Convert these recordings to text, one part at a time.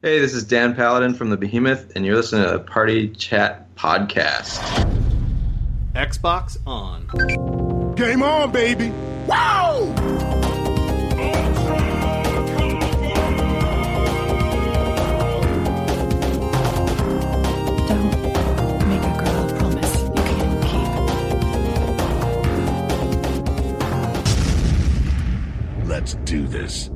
Hey, this is Dan Paladin from the Behemoth, and you're listening to the Party Chat Podcast. Xbox on. Game on, baby! Wow! Don't make a girl a promise you can't keep. Let's do this.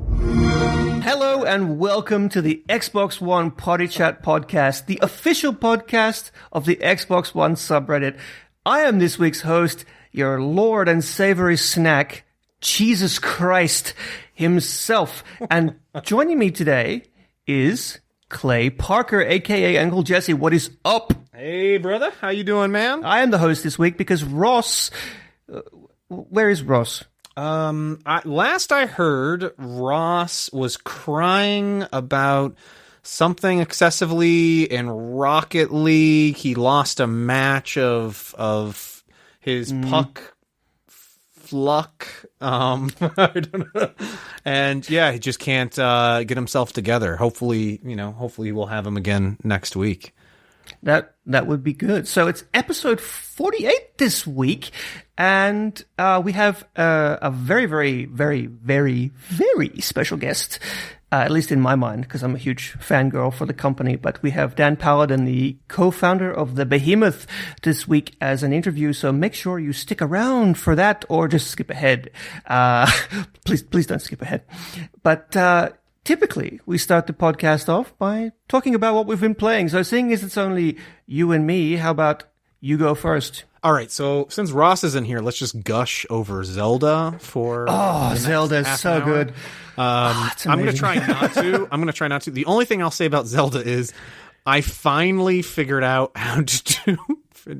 Hello and welcome to the Xbox One Party Chat Podcast, the official podcast of the Xbox One subreddit. I am this week's host, your Lord and Savory Snack, Jesus Christ himself. And joining me today is Clay Parker, aka Uncle Jessy. What is up? Hey, brother. How you doing, man? I am the host this week because Ross... where is Ross? Last I heard, Ross was crying about something excessively in Rocket League. He lost a match of his puck fluck. I don't know. And yeah, he just can't get himself together. Hopefully we'll have him again next week. That would be good. So it's episode 48 this week, and we have a very, very, very, very, very special guest, at least in my mind, because I'm a huge fangirl for the company. But we have Dan Paladin, the co-founder of the Behemoth, this week as an interview. So make sure you stick around for that, or just skip ahead. Please don't skip ahead. But typically, we start the podcast off by talking about what we've been playing. So seeing as it's only you and me, how about you go first? All right, so since Ross isn't here, let's just gush over Zelda for Zelda is so good. I'm going to try not to. The only thing I'll say about Zelda is I finally figured out how to do...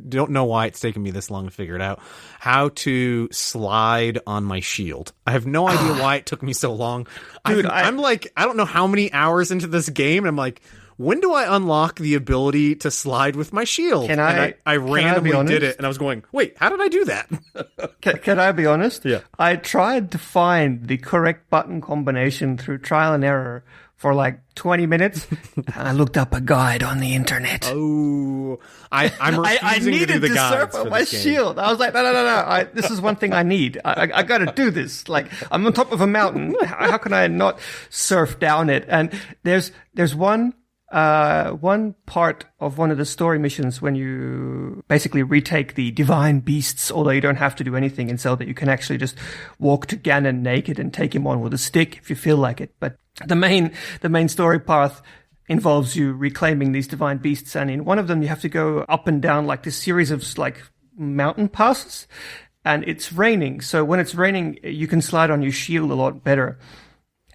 Don't know why it's taken me this long to figure it out. How to slide on my shield. I have no idea why it took me so long. Dude, I'm like, I don't know how many hours into this game, and I'm like, when do I unlock the ability to slide with my shield? I randomly did it, and I was going, wait, how did I do that? Can I be honest? Yeah. I tried to find the correct button combination through trial and error for like 20 minutes. I looked up a guide on the internet. Oh, I'm refusing to do the guides for my this game. shield. I was like, no. This is one thing I need. I got to do this. Like, I'm on top of a mountain. How can I not surf down it? And there's one part of one of the story missions when you basically retake the divine beasts, although you don't have to do anything in Zelda. You can actually just walk to Ganon naked and take him on with a stick if you feel like it. But the main story path involves you reclaiming these divine beasts, and in one of them you have to go up and down like this series of like mountain passes, and it's raining. So when it's raining, you can slide on your shield a lot better.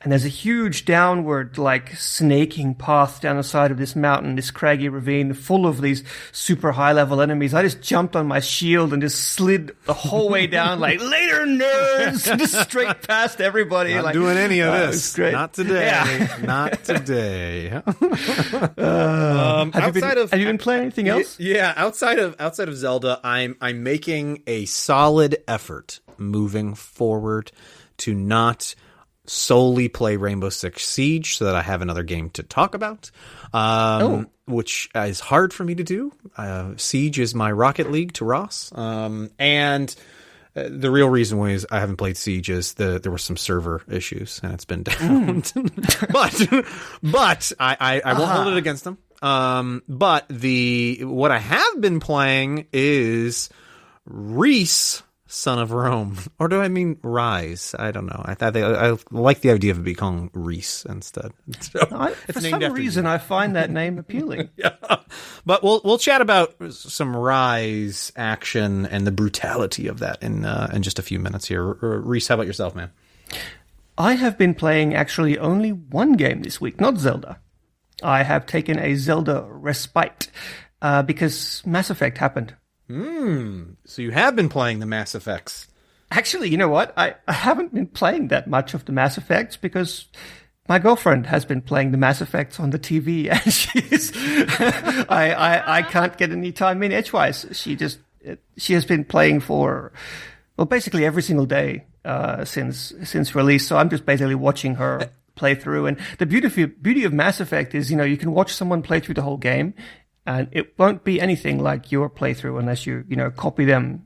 And there's a huge downward, like, snaking path down the side of this mountain, this craggy ravine, full of these super high-level enemies. I just jumped on my shield and just slid the whole way down, like, later, nerds! Just straight past everybody. Not like, doing any of this. Great. Not today. Yeah. Not today. Have you been playing anything else? Yeah, outside of Zelda, I'm making a solid effort moving forward to not solely play Rainbow Six Siege so that I have another game to talk about, which is hard for me to do. Siege is my Rocket League to Ross. And the real reason why is I haven't played Siege is there were some server issues and it's been down. but I won't hold it against them. But what I have been playing is Rhys, Son of Rome. Or do I mean Rise? I don't know. I like the idea of it being called Rhys instead. So for some reason, I find that name appealing. Yeah. But we'll chat about some Rise action and the brutality of that in just a few minutes here. Rhys, how about yourself, man? I have been playing actually only one game this week, not Zelda. I have taken a Zelda respite because Mass Effect happened. So you have been playing the Mass Effects. Actually, you know what? I haven't been playing that much of the Mass Effects because my girlfriend has been playing the Mass Effects on the TV, and she's I can't get any time in edgewise. She has been playing for basically every single day since release. So I'm just basically watching her playthrough. And the beauty of Mass Effect is, you can watch someone play through the whole game, and it won't be anything like your playthrough unless you copy them,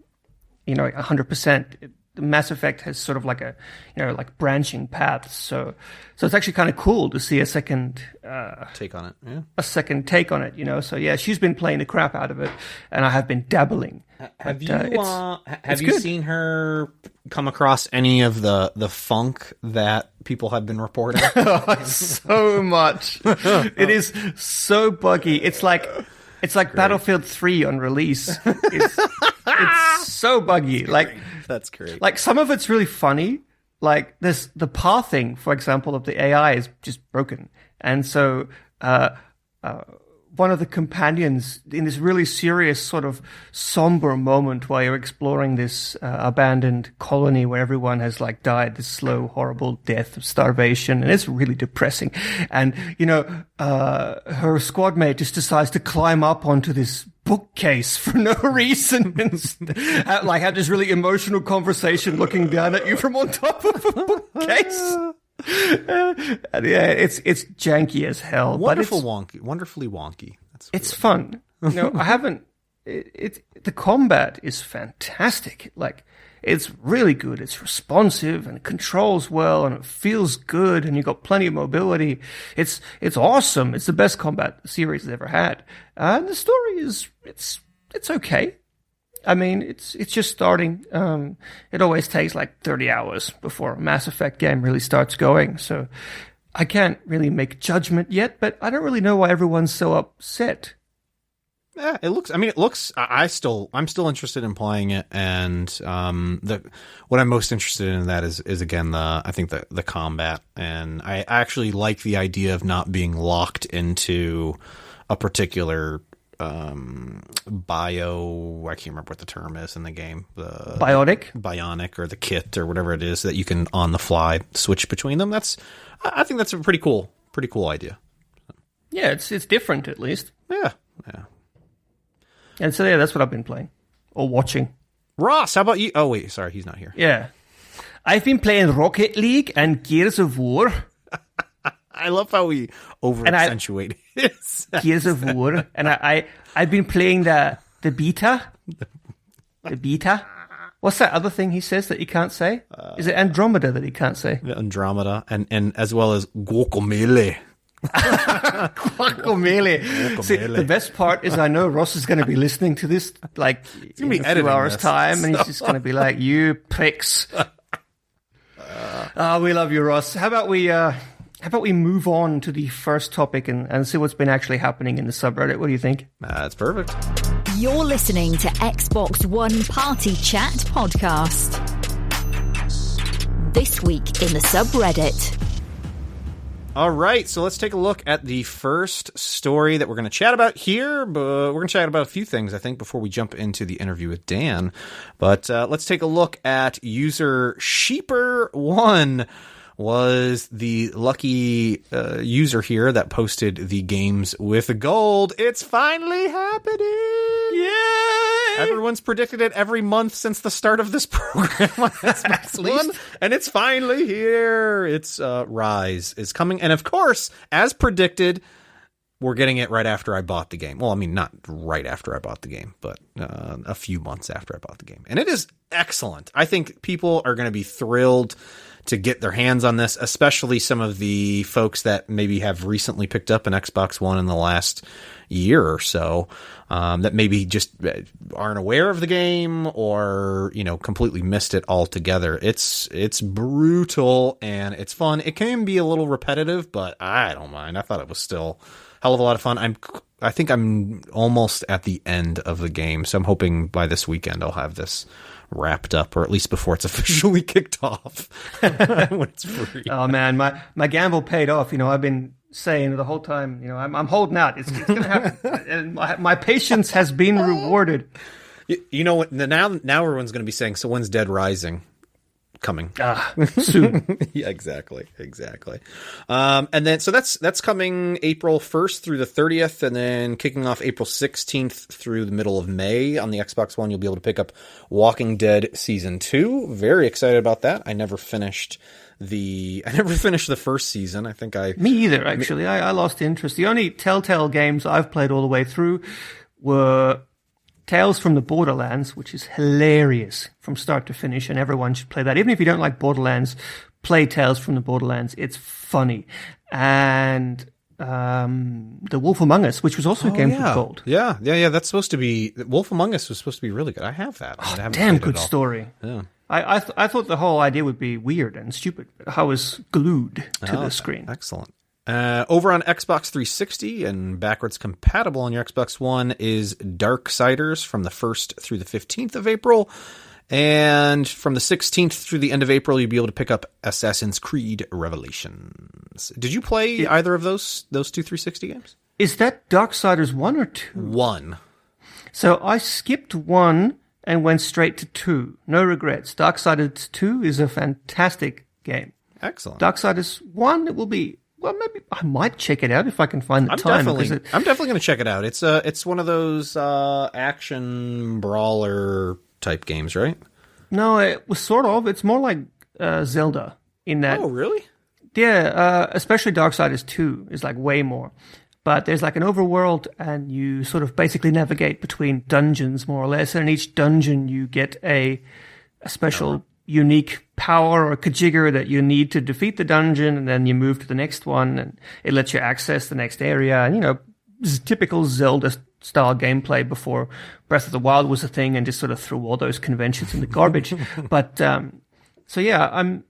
100%. The Mass Effect has sort of like a, like branching paths. So it's actually kind of cool to see a second take on it. Yeah. A second take on it, So yeah, she's been playing the crap out of it, and I have been dabbling. Have you seen her come across any of the funk that people have been reporting? So much. It is so buggy. It's like Battlefield 3 on release. It's so buggy. Like, that's great. Like, some of it's really funny. Like, the pathing, for example, of the AI is just broken. And so, one of the companions in this really serious sort of somber moment while you're exploring this abandoned colony where everyone has like died this slow, horrible death of starvation. And it's really depressing. And, her squad mate just decides to climb up onto this bookcase for no reason and have this really emotional conversation looking down at you from on top of a bookcase. Yeah, it's janky as hell. Wonderfully wonky. It's fun. I haven't. The combat is fantastic. Like, it's really good. It's responsive and it controls well and it feels good and you've got plenty of mobility. It's awesome. It's the best combat the series has ever had. And the story is it's okay. I mean, it's just starting. It always takes like 30 hours before a Mass Effect game really starts going. So I can't really make judgment yet, but I don't really know why everyone's so upset. Yeah, it looks. I'm still interested in playing it, and what I'm most interested in that is again the combat, and I actually like the idea of not being locked into a particular I can't remember what the term is in the game. Bionic, or the kit, or whatever it is that you can on the fly switch between them. I think that's a pretty cool idea. Yeah, it's different at least. Yeah. And so yeah, that's what I've been playing or watching. Ross, how about you? Oh wait, sorry, he's not here. Yeah, I've been playing Rocket League and Gears of War. I love how we over-accentuate Gears of War, and I've been playing the beta. The beta. What's that other thing he says that he can't say? Is it Andromeda that he can't say? Andromeda, and as well as Guacamelee. Guacamelee. See, the best part is I know Ross is going to be listening to this like in a few hours' time, and he's just going to be like, "You pricks." We love you, Ross. How about we move on to the first topic and see what's been actually happening in the subreddit? What do you think? That's perfect. You're listening to Xbox One Party Chat Podcast. This week in the subreddit. All right, so let's take a look at the first story that we're going to chat about here. But we're going to chat about a few things, I think, before we jump into the interview with Dan. But let's take a look at user Sheeper1 was the lucky user here that posted the games with gold. It's finally happening! Yay! Everyone's predicted it every month since the start of this program on Xbox One, and it's finally here. It's Rise is coming, and of course, as predicted, we're getting it right after I bought the game. Well, I mean, not right after I bought the game, but a few months after I bought the game. And it is excellent. I think people are going to be thrilled to get their hands on this, especially some of the folks that maybe have recently picked up an Xbox One in the last year or so, that maybe just aren't aware of the game or, completely missed it altogether. It's brutal and it's fun. It can be a little repetitive, but I don't mind. I thought it was still hell of a lot of fun. I think I'm almost at the end of the game, so I'm hoping by this weekend I'll have this wrapped up, or at least before it's officially kicked off when it's free. Oh man, my gamble paid off. I've been saying the whole time, I'm holding out. It's going to happen, and my patience has been rewarded. You know what? Now everyone's going to be saying, "So when's Dead Rising?" coming. Soon. Yeah, exactly. And then, so that's coming April 1st through the 30th, and then kicking off April 16th through the middle of May on the Xbox One. You'll be able to pick up Walking Dead Season 2. Very excited about that. I never finished the first season. I think Me either, actually. I lost interest. The only Telltale games I've played all the way through were Tales from the Borderlands, which is hilarious from start to finish, and everyone should play that. Even if you don't like Borderlands, play Tales from the Borderlands. It's funny. And The Wolf Among Us, which was also a game for gold. Yeah. That's supposed to be... Wolf Among Us was supposed to be really good. I have that. I haven't Damn played it good all. story. Yeah. I thought the whole idea would be weird and stupid, but I was glued to the screen. Excellent. Over on Xbox 360 and backwards compatible on your Xbox One is Darksiders from the 1st through the 15th of April. And from the 16th through the end of April, you'll be able to pick up Assassin's Creed Revelations. Did you play either of those two 360 games? Is that Darksiders 1 or 2? 1. So I skipped 1 and went straight to 2. No regrets. Darksiders 2 is a fantastic game. Excellent. Darksiders 1, it will be... Well, maybe I might check it out if I can find the time. I'm definitely going to check it out. It's one of those action brawler type games, right? No, it was sort of. It's more like Zelda in that. Oh, really? Yeah, especially Darksiders 2 is like way more. But there's like an overworld, and you sort of basically navigate between dungeons, more or less. And in each dungeon, you get a special unique power or kajigger that you need to defeat the dungeon, and then you move to the next one, and it lets you access the next area. And, this is typical Zelda-style gameplay before Breath of the Wild was a thing and just sort of threw all those conventions in the garbage. But, so yeah,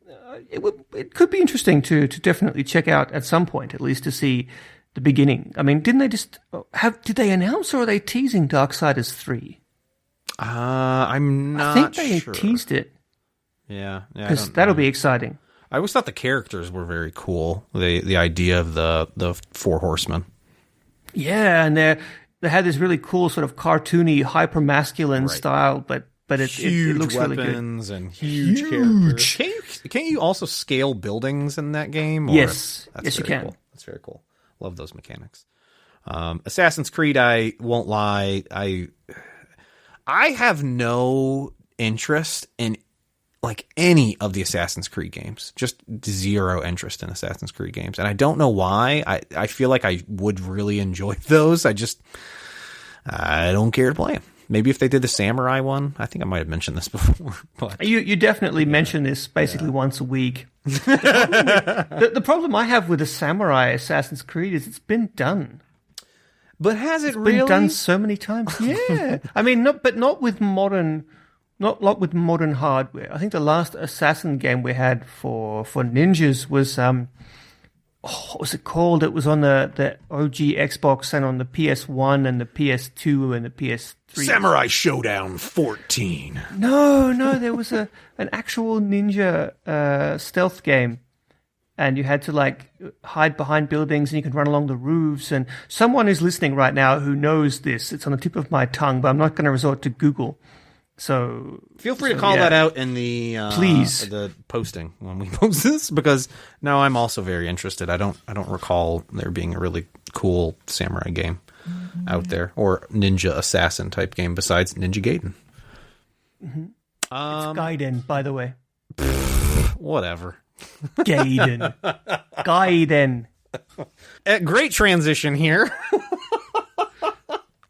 it could be interesting to definitely check out at some point, at least to see the beginning. I mean, did they announce, or are they teasing Darksiders 3? I'm not I think they sure. teased it. Yeah, because that'll be exciting. I always thought the characters were very cool. The idea of the four horsemen. Yeah, and they had this really cool sort of cartoony, hyper-masculine style, but it looks really good. Weapons and huge characters. Can't you also scale buildings in that game? Yes, you can. Cool. That's very cool. Love those mechanics. Assassin's Creed, I won't lie, I have no interest in like any of the Assassin's Creed games. Just zero interest in Assassin's Creed games. And I don't know why. I feel like I would really enjoy those. I don't care to play them. Maybe if they did the Samurai one. I think I might have mentioned this before. But You definitely mention this basically once a week. The problem I have with the Samurai Assassin's Creed is it's been done. But has it It's really been done so many times? Yeah. I mean, not with modern hardware. I think the last Assassin game we had for ninjas was what was it called? It was on the OG Xbox and on the PS1 and the PS2 and the PS3. Samurai Showdown 14. No, there was an actual ninja stealth game, and you had to like hide behind buildings, and you could run along the roofs. And someone who's listening right now who knows this, it's on the tip of my tongue, but I'm not going to resort to Google. So feel free to call that out in the please the posting when we post this, because now I'm also very interested. I don't recall there being a really cool samurai game out there, or ninja assassin type game besides Ninja Gaiden. Mm-hmm. It's Gaiden, by the way. Whatever. Gaiden. Great transition here.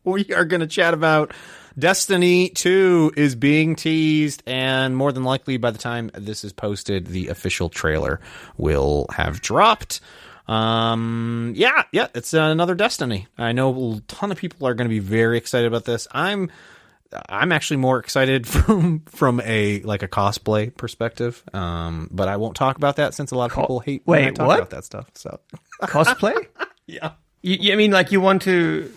We are going to chat about Destiny 2 is being teased, and more than likely by the time this is posted, the official trailer will have dropped. It's another Destiny. I know a ton of people are going to be very excited about this. I'm actually more excited from a cosplay perspective. But I won't talk about that since a lot of people hate when I talk about that stuff. So cosplay? Yeah. You mean like you want to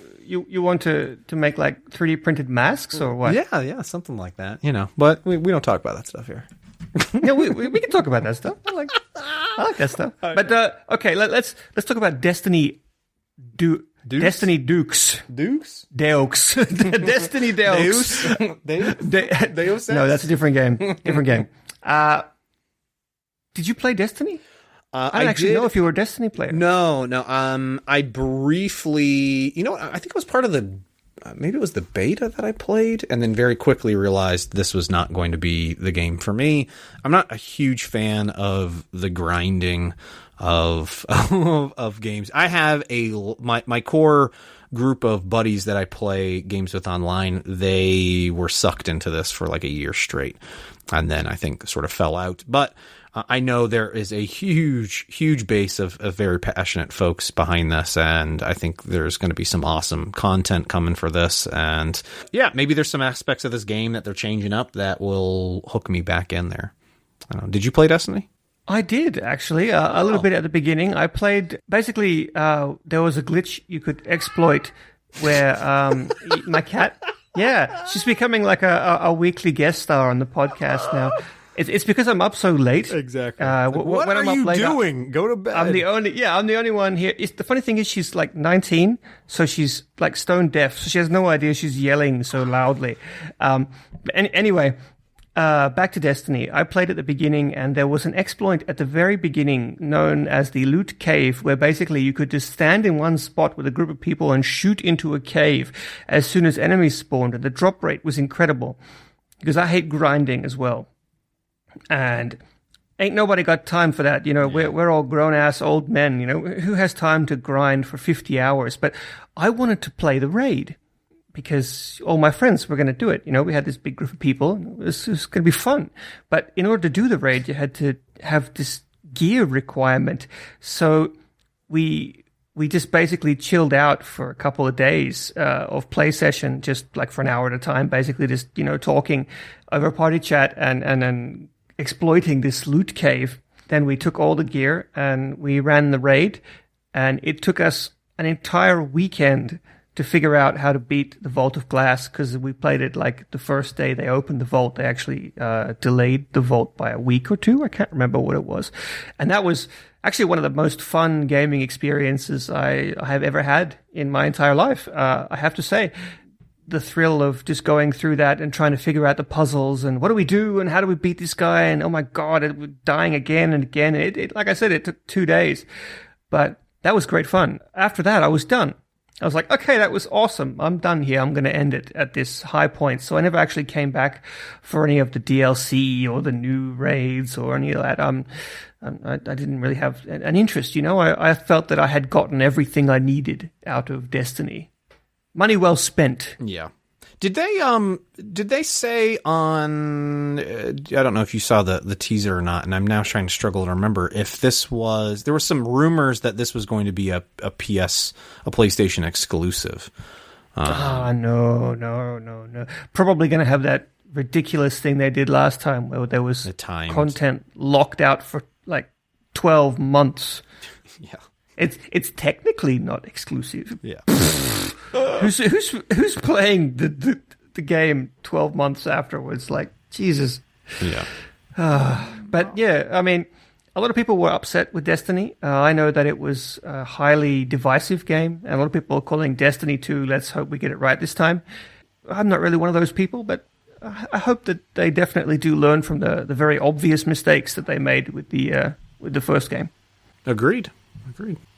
make like 3D printed masks or what? Yeah, something like that. But we don't talk about that stuff here. Yeah, we can talk about that stuff. I like that stuff. But okay, let's talk about Destiny. Destiny Dukes. Deux. Destiny Deux. Deus? No, that's a different game. Did you play Destiny? I don't I actually did. know if you were a Destiny player. No. I briefly, I think it was part of the, maybe it was the beta that I played, and then very quickly realized this was not going to be the game for me. I'm not a huge fan of the grinding of of games. I have my core group of buddies that I play games with online. They were sucked into this for like a year straight, and then I think sort of fell out. But I know there is a huge base of very passionate folks behind this, and I think there's going to be some awesome content coming for this. And yeah, maybe there's some aspects of this game that they're changing up that will hook me back in there. I don't know. Did you play Destiny? I did, actually, a little bit at the beginning. I played, basically, there was a glitch you could exploit where my cat, she's becoming like a weekly guest star on the podcast now. It's because I'm up so late. Exactly. What are I'm up you late, doing? Go to bed. I'm the only one here. The funny thing is she's like 19, so she's like stone deaf, so she has no idea she's yelling so loudly. Anyway, back to Destiny. I played at the beginning, and there was an exploit at the very beginning known as the loot cave, where basically you could just stand in one spot with a group of people and shoot into a cave as soon as enemies spawned, and the drop rate was incredible, because I hate grinding as well. And ain't nobody got time for that. We're all grown-ass old men, who has time to grind for 50 hours? But I wanted to play the raid because all my friends were going to do it. We had this big group of people. It was going to be fun. But in order to do the raid, you had to have this gear requirement. So we just basically chilled out for a couple of days of play session, just like for an hour at a time, basically just, talking over party chat and then exploiting this loot cave. Then we took all the gear and we ran the raid, and it took us an entire weekend to figure out how to beat the Vault of Glass, because we played it like the first day they opened the vault. They actually delayed the vault by a week or two. I can't remember what it was. And that was actually one of the most fun gaming experiences I have ever had in my entire life. I have to say, the thrill of just going through that and trying to figure out the puzzles and what do we do and how do we beat this guy, and oh my god, it was dying again and again. It like I said, it took 2 days, but that was great fun. After that, I was done. I was like, okay, that was awesome. I'm done here. I'm going to end it at this high point. So I never actually came back for any of the DLC or the new raids or any of that. I didn't really have an interest. I felt that I had gotten everything I needed out of Destiny. Money well spent. Yeah. Did they say on, I don't know if you saw the teaser or not, and I'm now trying to struggle to remember if there were some rumors that this was going to be a PlayStation exclusive. No. Probably going to have that ridiculous thing they did last time where there was content locked out for like 12 months. Yeah. It's technically not exclusive. Yeah. Who's playing the game 12 months afterwards? Like, Jesus. Yeah. But yeah, I mean, a lot of people were upset with Destiny. I know that it was a highly divisive game, and a lot of people are calling Destiny 2, let's hope we get it right this time. I'm not really one of those people, but I hope that they definitely do learn from the very obvious mistakes that they made with the first game. Agreed.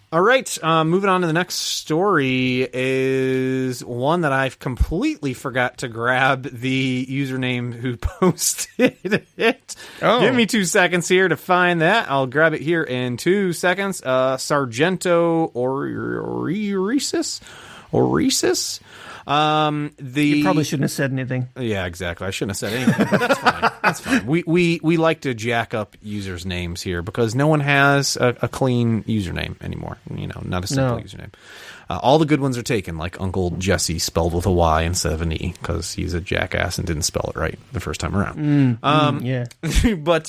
All right, moving on to the next story is one that I've completely forgot to grab the username who posted it. Oh. Give me 2 seconds here to find that. I'll grab it here in 2 seconds. Sargento Orisis? You probably shouldn't have said anything. Yeah, exactly. I shouldn't have said anything, but that's fine. That's fine. We like to jack up users' names here because no one has a clean username anymore. Not a simple username. All the good ones are taken, like Uncle Jessy spelled with a Y instead of an E because he's a jackass and didn't spell it right the first time around. Yeah. But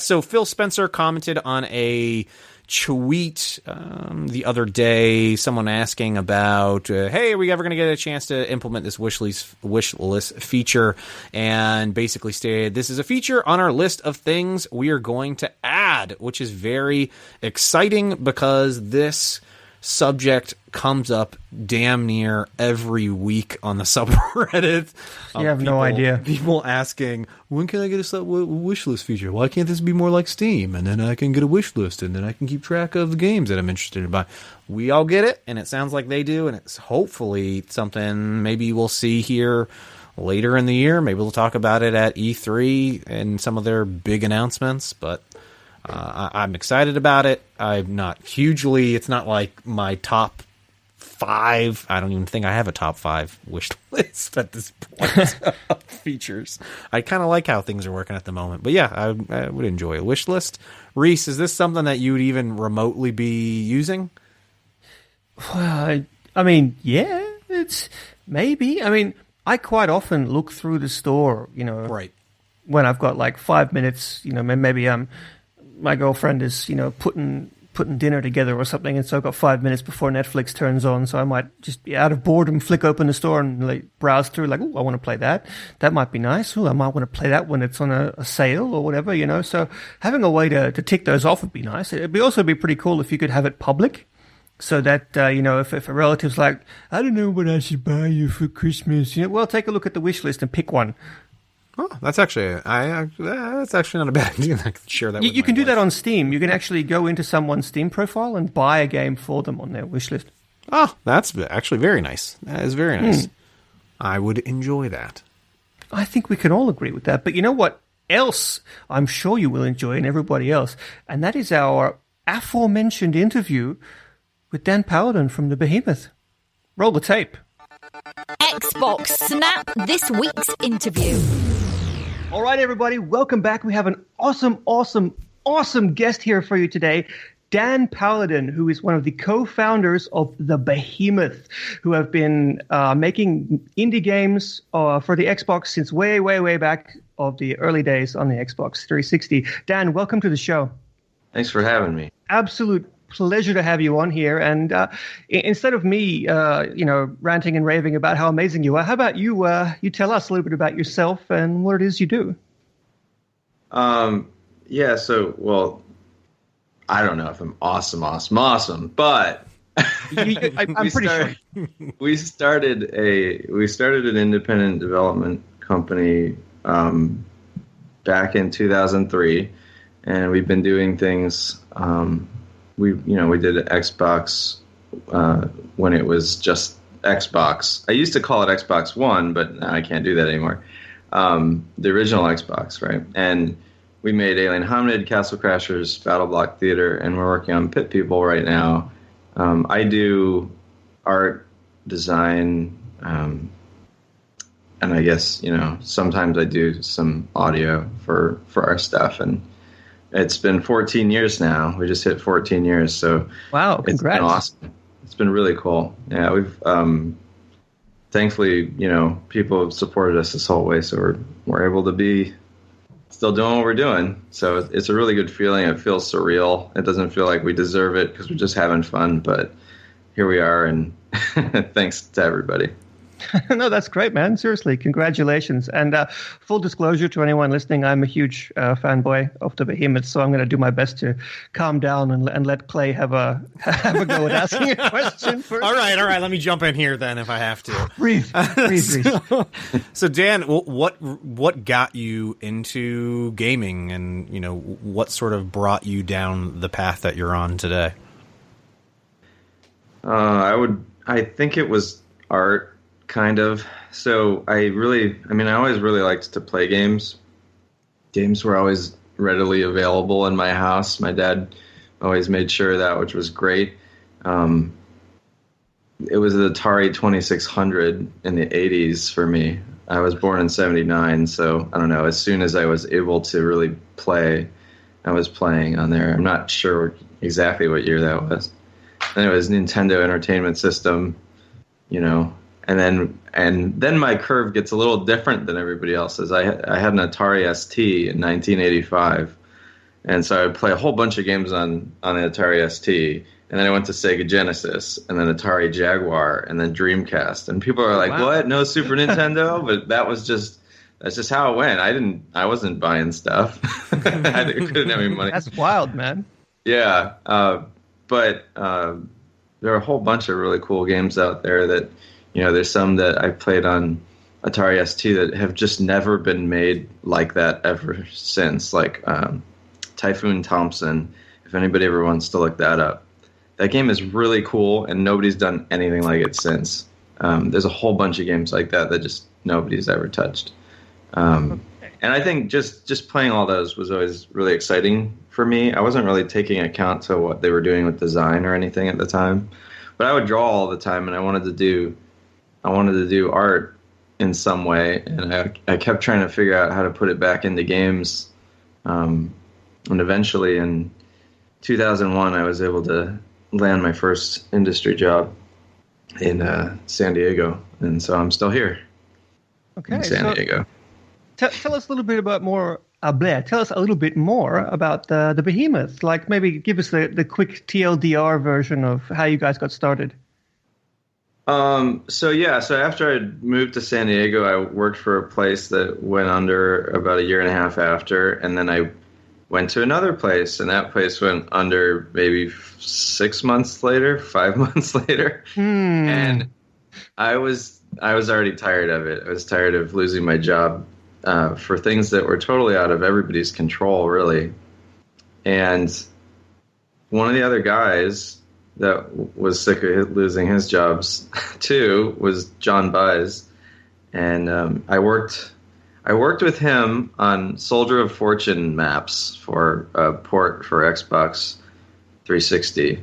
so Phil Spencer commented on a tweet the other day, someone asking about, hey, are we ever going to get a chance to implement this wish list feature? And basically stated, this is a feature on our list of things we are going to add, which is very exciting because this subject comes up damn near every week on the subreddit. You have no idea. People asking, when can I get a wish list feature? Why can't this be more like Steam? And then I can get a wish list, and then I can keep track of the games that I'm interested in buying. We all get it, and it sounds like they do, and it's hopefully something maybe we'll see here later in the year. Maybe we'll talk about it at E3 and some of their big announcements, but I'm excited about it. I'm not hugely, it's not like my top 5. I don't even think I have a top 5 wish list at this point of features. I kind of like how things are working at the moment. But yeah, I would enjoy a wish list. Rhys, is this something that you would even remotely be using? Well, I mean, yeah, it's maybe. I mean, I quite often look through the store, Right. when I've got like 5 minutes, maybe my girlfriend is, putting dinner together or something, and so I've got 5 minutes before Netflix turns on, so I might just be out of boredom, flick open the store and like browse through, like, oh, I want to play that. That might be nice. Oh, I might want to play that when it's on a sale or whatever, So having a way to tick those off would be nice. It'd also be pretty cool if you could have it public. So that, if a relative's like, I don't know what I should buy you for Christmas, well, take a look at the wish list and pick one. Oh, that's actually that's actually not a bad idea. I can share that. You can do that on Steam. You can actually go into someone's Steam profile and buy a game for them on their wish list. Oh, that's actually very nice. That is very nice. I would enjoy that. I think we can all agree with that. But you know what else I'm sure you will enjoy, and everybody else, and that is our aforementioned interview with Dan Paladin from the Behemoth. Roll the tape. Xbox Snap this week's interview. All right, everybody, welcome back. We have an awesome guest here for you today. Dan Paladin, who is one of the co-founders of the Behemoth, who have been making indie games for the Xbox since way back of the early days on the Xbox 360. Dan, welcome to the show. Thanks for having me. Absolute pleasure to have you on here. And instead of me, ranting and raving about how amazing you are, how about you tell us a little bit about yourself and what it is you do? Yeah. So, well, I don't know if I'm awesome, but I'm pretty sure. We started an independent development company back in 2003, and we've been doing things. We did an Xbox when it was just Xbox. I used to call it Xbox One, but now I can't do that anymore. The original Xbox, right? And we made Alien Hominid, Castle Crashers, Battle Block Theater, and we're working on Pit People right now. I do art, design, and I guess, sometimes I do some audio for our stuff. And it's been 14 years now. We just hit 14 years. So wow, congrats. It's been awesome. It's been really cool. Yeah, we've thankfully, people have supported us this whole way, so we're able to be still doing what we're doing. So it's a really good feeling. It feels surreal. It doesn't feel like we deserve it because we're just having fun, but here we are, and thanks to everybody. No, that's great, man. Seriously, congratulations. And full disclosure to anyone listening, I'm a huge fanboy of the Behemoth, so I'm going to do my best to calm down and let Clay have a go at asking a question first. All right. Let me jump in here then if I have to. Breathe. So Dan, what got you into gaming, and what sort of brought you down the path that you're on today? I think it was art. Kind of. So I always really liked to play games. Games were always readily available in my house. My dad always made sure of that, which was great. It was the Atari 2600 in the 80s for me. I was born in 79, so I don't know. As soon as I was able to really play, I was playing on there. I'm not sure exactly what year that was. And it was Nintendo Entertainment System, And then my curve gets a little different than everybody else's. I had an Atari ST in 1985, and so I would play a whole bunch of games on the Atari ST, and then I went to Sega Genesis, and then Atari Jaguar, and then Dreamcast. And people are like, "What? No Super Nintendo?" But that's just how it went. I wasn't buying stuff. I couldn't have any money. That's wild, man. Yeah, but there are a whole bunch of really cool games out there that, there's some that I played on Atari ST that have just never been made like that ever since. Like Typhoon Thompson, if anybody ever wants to look that up. That game is really cool, and nobody's done anything like it since. There's a whole bunch of games like that just nobody's ever touched. And I think just playing all those was always really exciting for me. I wasn't really taking account to what they were doing with design or anything at the time, but I would draw all the time, and I wanted to do art in some way, and I kept trying to figure out how to put it back into games. And eventually, in 2001, I was able to land my first industry job in San Diego, and so I'm still here. Okay, in San Diego. Tell us a little bit Blair. Tell us a little bit more about the Behemoth. Like maybe give us the quick TLDR version of how you guys got started. So after I moved to San Diego, I worked for a place that went under about a year and a half after, and then I went to another place, and that place went under maybe 6 months later, 5 months later. And I was already tired of it. I was tired of losing my job for things that were totally out of everybody's control, really. And one of the other guys that was sick of losing his jobs too was John Buys, and I worked with him on Soldier of Fortune maps for a port for Xbox 360,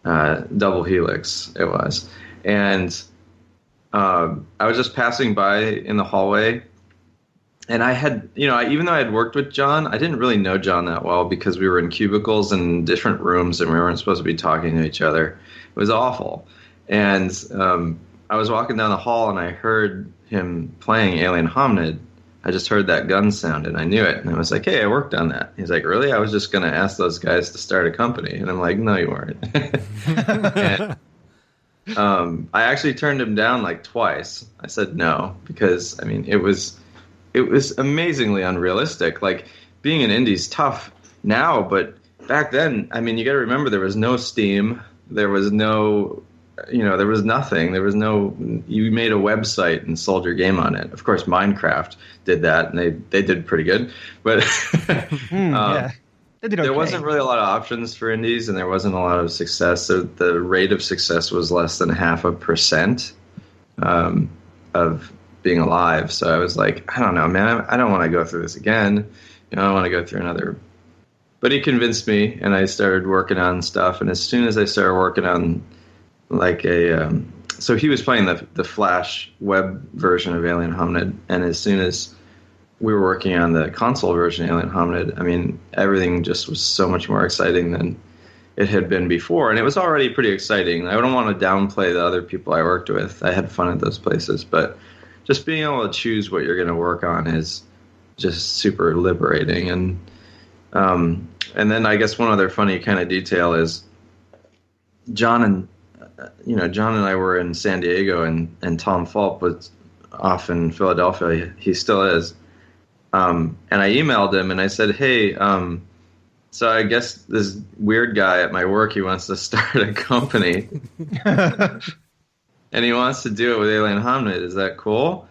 Double Helix it was, and I was just passing by in the hallway, and I had, even though I had worked with John, I didn't really know John that well because we were in cubicles and different rooms and we weren't supposed to be talking to each other. It was awful. And I was walking down the hall and I heard him playing Alien Hominid. I just heard that gun sound and I knew it. And I was like, hey, I worked on that. He's like, really? I was just going to ask those guys to start a company. And I'm like, no, you weren't. And, I actually turned him down like twice. I said no because, it was amazingly unrealistic. Like, being an indie's tough now, but back then, you got to remember there was no Steam, there was no, there was nothing. There was no. You made a website and sold your game on it. Of course, Minecraft did that, and they did pretty good. But yeah, they did okay. There wasn't really a lot of options for indies, and there wasn't a lot of success. So the rate of success was less than 0.5% of being alive. So I was like, I don't know, man, I don't want to go through this again. I want to go through another. But he convinced me, and I started working on stuff. And as soon as I started working on like so he was playing the Flash web version of Alien Hominid, and as soon as we were working on the console version of Alien Hominid, everything just was so much more exciting than it had been before. And it was already pretty exciting. I don't want to downplay the other people I worked with. I had fun at those places, but just being able to choose what you're going to work on is just super liberating. And then I guess one other funny kind of detail is John and I were in San Diego, and Tom Fulp was off in Philadelphia. He still is. And I emailed him and I said, hey, so I guess this weird guy at my work, he wants to start a company. And he wants to do it with Alien Hominid. Is that cool?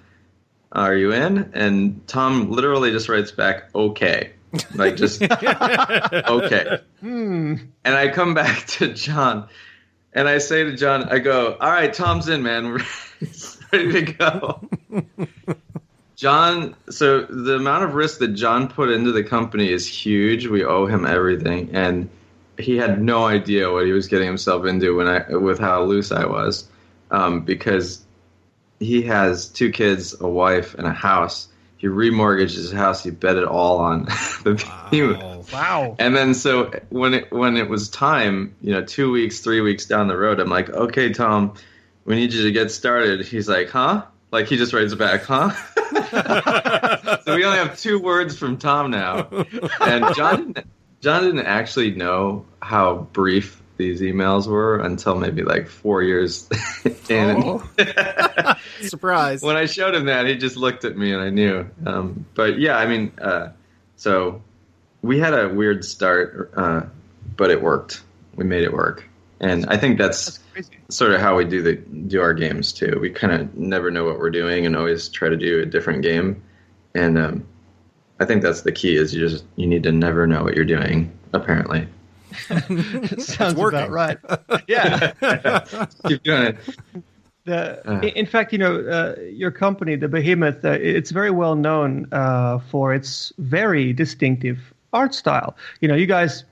Are you in? And Tom literally just writes back, okay. Like, just, okay. And I come back to John, and I say to John, I go, all right, Tom's in, man. We're ready to go. John, so the amount of risk that John put into the company is huge. We owe him everything. And he had no idea what he was getting himself into with how loose I was. Because he has 2 kids, a wife, and a house. He remortgaged his house. He bet it all on the Behemoth. Wow. And then so when it was time, 2 weeks, 3 weeks down the road, I'm like, okay, Tom, we need you to get started. He's like, huh? Like, he just writes back, huh? So we only have 2 words from Tom now. And John didn't actually know how brief these emails were until maybe like 4 years in. Oh. Surprise. When I showed him that, he just looked at me and I knew. But yeah, so we had a weird start, but it worked. We made it work. And I think that's sort of how we do our games too. We kind of never know what we're doing and always try to do a different game. And I think that's the key, is you need to never know what you're doing, apparently. Sounds about right. Yeah. Keep doing it. In fact, your company, the Behemoth, it's very well known for its very distinctive art style. You guys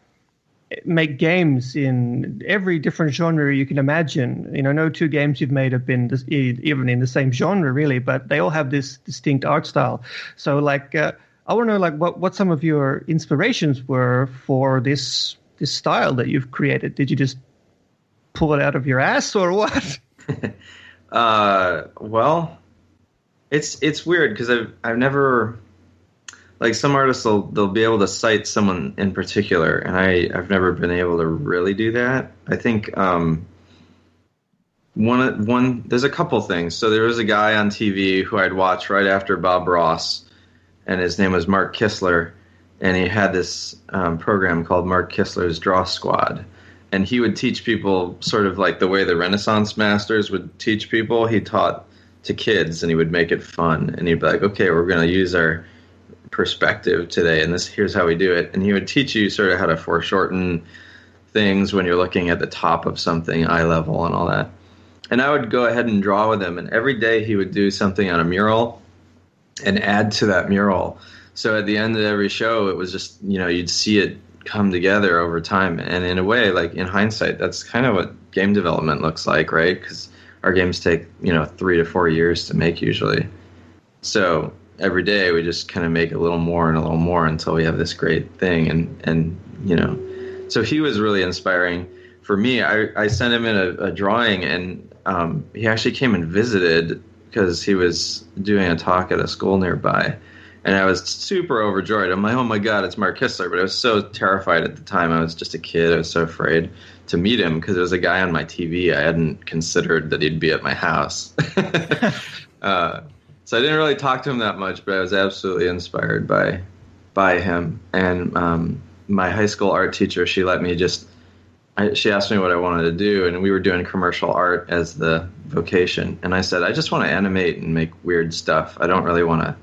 make games in every different genre you can imagine. No two games you've made have been even in the same genre, really, but they all have this distinct art style. So, I want to know, what some of your inspirations were for this style that you've created. Did you just pull it out of your ass, or what? Well, it's weird because I've never, some artists they'll be able to cite someone in particular, and I've never been able to really do that. I think there's a couple things. So there was a guy on TV who I'd watch right after Bob Ross, and his name was Mark Kistler, and he had this program called Mark Kistler's Draw Squad. And he would teach people sort of like the way the Renaissance masters would teach people. He taught to kids, and he would make it fun. And he'd be like, okay, we're going to use our perspective today, and here's how we do it. And he would teach you sort of how to foreshorten things when you're looking at the top of something, eye level and all that. And I would go ahead and draw with him, and every day he would do something on a mural and add to that mural. So at the end of every show, it was just, you'd see it come together over time. And in a way, in hindsight, that's kind of what game development looks like, right? Because our games take 3 to 4 years to make usually. So every day we just kind of make a little more and a little more until we have this great thing. And so he was really inspiring for me. I sent him in a drawing, and he actually came and visited because he was doing a talk at a school nearby. And I was super overjoyed. I'm like, oh my God, it's Mark Kistler. But I was so terrified at the time. I was just a kid. I was so afraid to meet him because there was a guy on my TV. I hadn't considered that he'd be at my house. So I didn't really talk to him that much, but I was absolutely inspired by him. And my high school art teacher, she let me she asked me what I wanted to do, and we were doing commercial art as the vocation. And I said, I just want to animate and make weird stuff. I don't really want to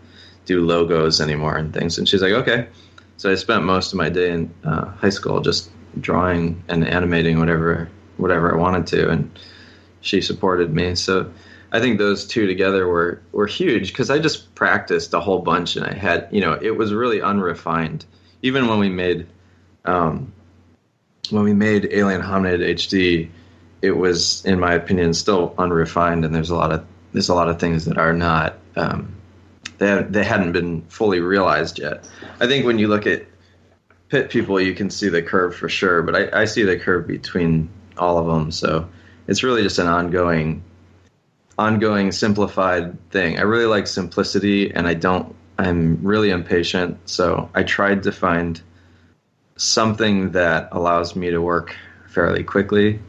do logos anymore and things. And she's like, okay. So I spent most of my day in high school just drawing and animating whatever I wanted to, and she supported me. So I think those two together were huge because I just practiced a whole bunch, and I had, it was really unrefined. Even when we made Alien Hominid HD, it was, in my opinion, still unrefined, and there's a lot of things that are not they hadn't been fully realized yet. I think when you look at Pit People, you can see the curve for sure, but I see the curve between all of them. So it's really just an ongoing simplified thing. I really like simplicity, and I'm really impatient. So I tried to find something that allows me to work fairly quickly.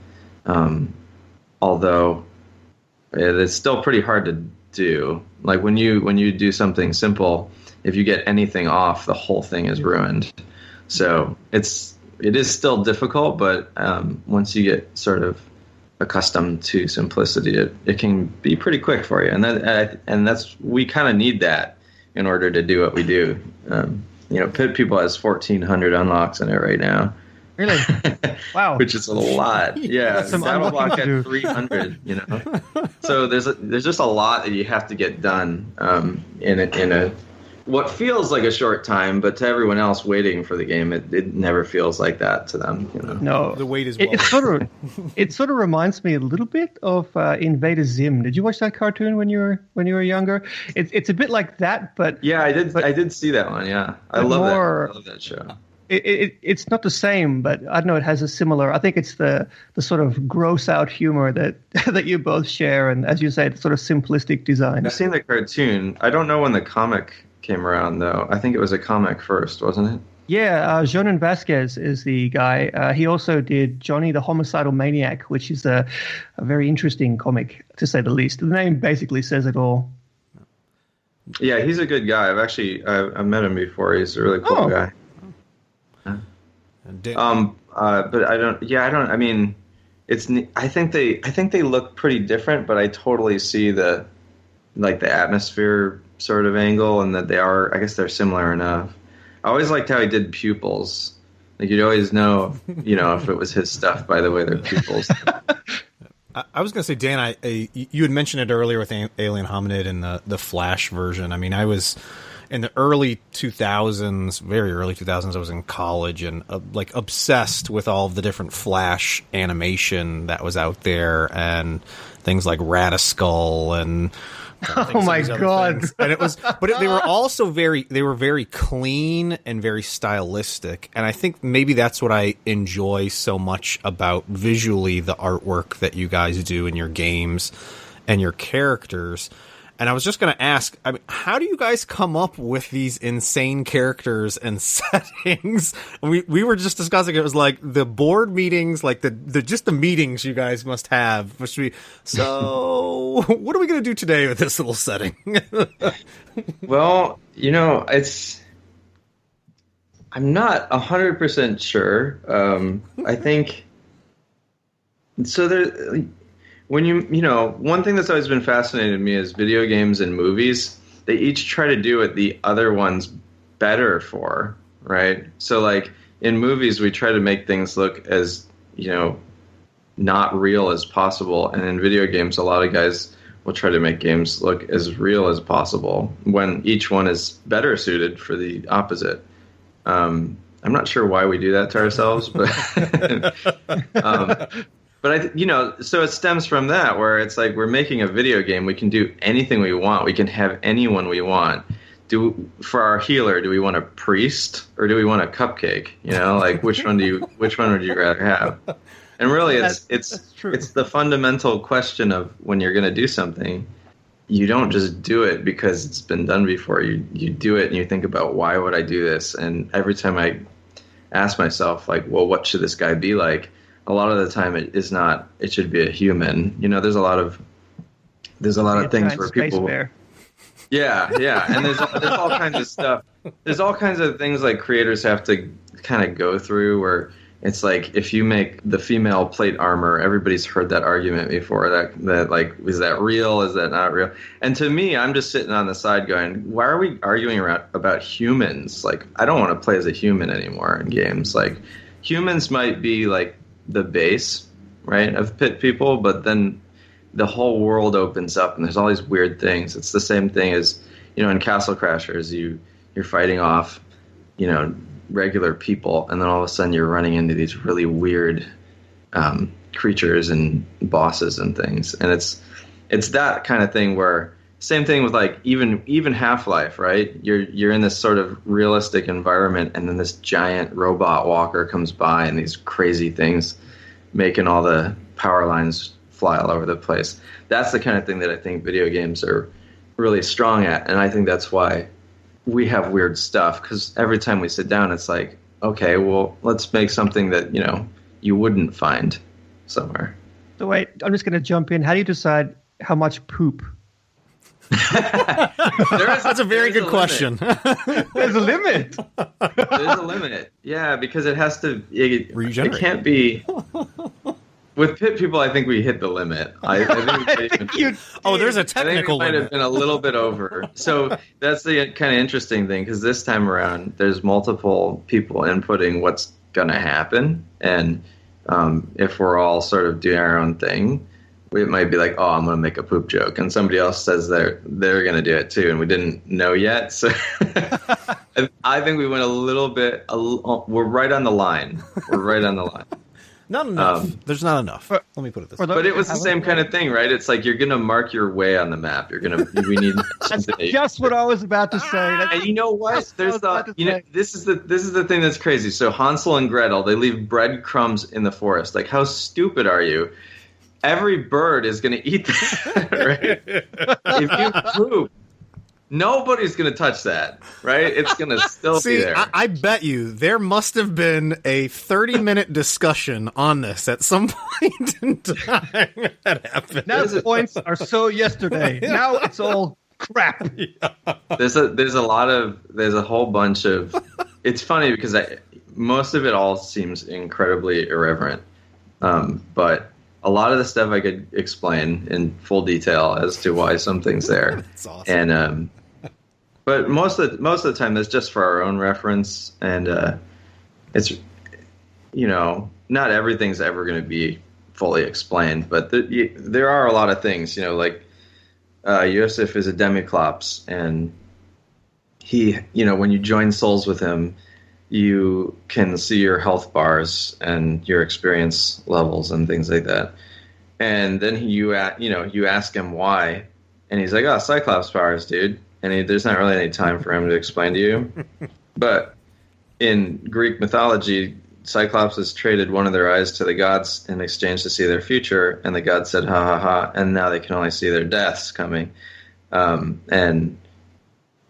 Although it's still pretty hard to do. Like when you do something simple, if you get anything off, the whole thing is ruined. So it is still difficult, but once you get sort of accustomed to simplicity, it can be pretty quick for you. And we kind of need that in order to do what we do. Pit People has 1,400 unlocks in it right now. Really? Wow. Which is a lot. Yeah. Battleblock had 300, So there's just a lot that you have to get done in a what feels like a short time, but to everyone else waiting for the game, it never feels like that to them. No, the wait is. It sort of reminds me a little bit of Invader Zim. Did you watch that cartoon when you were younger? It's a bit like that, but yeah, I did. I did see that one. Yeah, I love that show. It's not the same, but I don't know. It has a similar. I think it's the sort of gross out humor that you both share, and as you say, the sort of simplistic design. I've seen the cartoon. I don't know when the comic came around, though. I think it was a comic first, wasn't it? Yeah, Jonan Vasquez is the guy. He also did Johnny the Homicidal Maniac, which is a very interesting comic, to say the least. The name basically says it all. Yeah, he's a good guy. I've met him before. He's a really cool guy. But I don't. Yeah, I don't. I mean, I think they look pretty different, but I totally see the atmosphere sort of angle, and that I guess they're similar enough. I always liked how he did pupils. Like, you'd always know, if it was his stuff by the way their pupils. I was going to say, Dan, you had mentioned it earlier with Alien Hominid and the Flash version. I mean, I was in the early 2000s, very early 2000s, I was in college and obsessed with all of the different Flash animation that was out there and things like Radiskull and oh my god! And it was, but they were also very clean and very stylistic. And I think maybe that's what I enjoy so much about visually the artwork that you guys do in your games and your characters. And I was just going to ask, I mean, how do you guys come up with these insane characters and settings? We were just discussing it. It was like the board meetings, like the meetings you guys must have. Must be, so what are we going to do today with this little setting? Well, I'm not 100% sure. I think so. One thing that's always been fascinating to me is video games and movies. They each try to do what the other one's better for, right? So, like, in movies, we try to make things look as, not real as possible. And in video games, a lot of guys will try to make games look as real as possible when each one is better suited for the opposite. I'm not sure why we do that to ourselves, but... But so it stems from that, where it's like we're making a video game. We can do anything we want. We can have anyone we want. For our healer, do we want a priest or do we want a cupcake? Like which one would you rather have? And really, it's the fundamental question of when you're going to do something. You don't just do it because it's been done before. You do it and you think about, why would I do this? And every time I ask myself, like, well, what should this guy be like? A lot of the time, it should be a human. There's a lot of things where people. Bear. Yeah, and there's all kinds of stuff. There's all kinds of things like creators have to kind of go through, where it's like, if you make the female plate armor, everybody's heard that argument before. That like, is that real? Is that not real? And to me, I'm just sitting on the side going, why are we arguing about humans? Like, I don't want to play as a human anymore in games. Like, humans might be like the base, right, of pit people, but then the whole world opens up and there's all these weird things. It's the same thing as, in Castle Crashers, you're fighting off, regular people, and then all of a sudden you're running into these really weird creatures and bosses and things. And it's that kind of thing where, same thing with like even Half-Life, right? You're in this sort of realistic environment, and then this giant robot walker comes by, and these crazy things making all the power lines fly all over the place. That's the kind of thing that I think video games are really strong at, and I think that's why we have weird stuff, because every time we sit down, it's like, okay, well, let's make something that you wouldn't find somewhere. So wait, I'm just going to jump in. How do you decide how much poop? That's a very good question. There's a limit. There's a limit. Yeah, because it has to. It can't be. With pit people, I think we hit the limit. I think there's a technical limit. Might have been a little bit over. So that's the kind of interesting thing, because this time around, there's multiple people inputting what's going to happen, and if we're all sort of doing our own thing, it might be like, oh, I'm going to make a poop joke, and somebody else says they're going to do it too, and we didn't know yet. So I think we went a little bit. We're right on the line. Not enough. There's not enough. Let me put it this way. But it was the same kind of thing, right? It's like you're going to mark your way on the map. We need something. Just what I was about to say. And you know what? This is the thing that's crazy. So Hansel and Gretel, they leave breadcrumbs in the forest. Like, how stupid are you? Every bird is going to eat that, right? If you poop, nobody's going to touch that, right? It's going to still be there. I bet you there must have been a 30-minute discussion on this at some point in time that happened. Now the points are so yesterday. Now it's all crap. Yeah. There's a whole bunch of. It's funny because most of it all seems incredibly irreverent, but a lot of the stuff I could explain in full detail as to why something's there. That's awesome. And but most of the time, that's just for our own reference, and it's not everything's ever going to be fully explained, but there are a lot of things. Like Yosef is a Demiclops, and he, when you join souls with him, you can see your health bars and your experience levels and things like that. And then you ask him why, and he's like, "Oh, Cyclops powers, dude." And there's not really any time for him to explain to you. But in Greek mythology, Cyclops traded one of their eyes to the gods in exchange to see their future, and the gods said, "Ha ha ha!" And now they can only see their deaths coming. And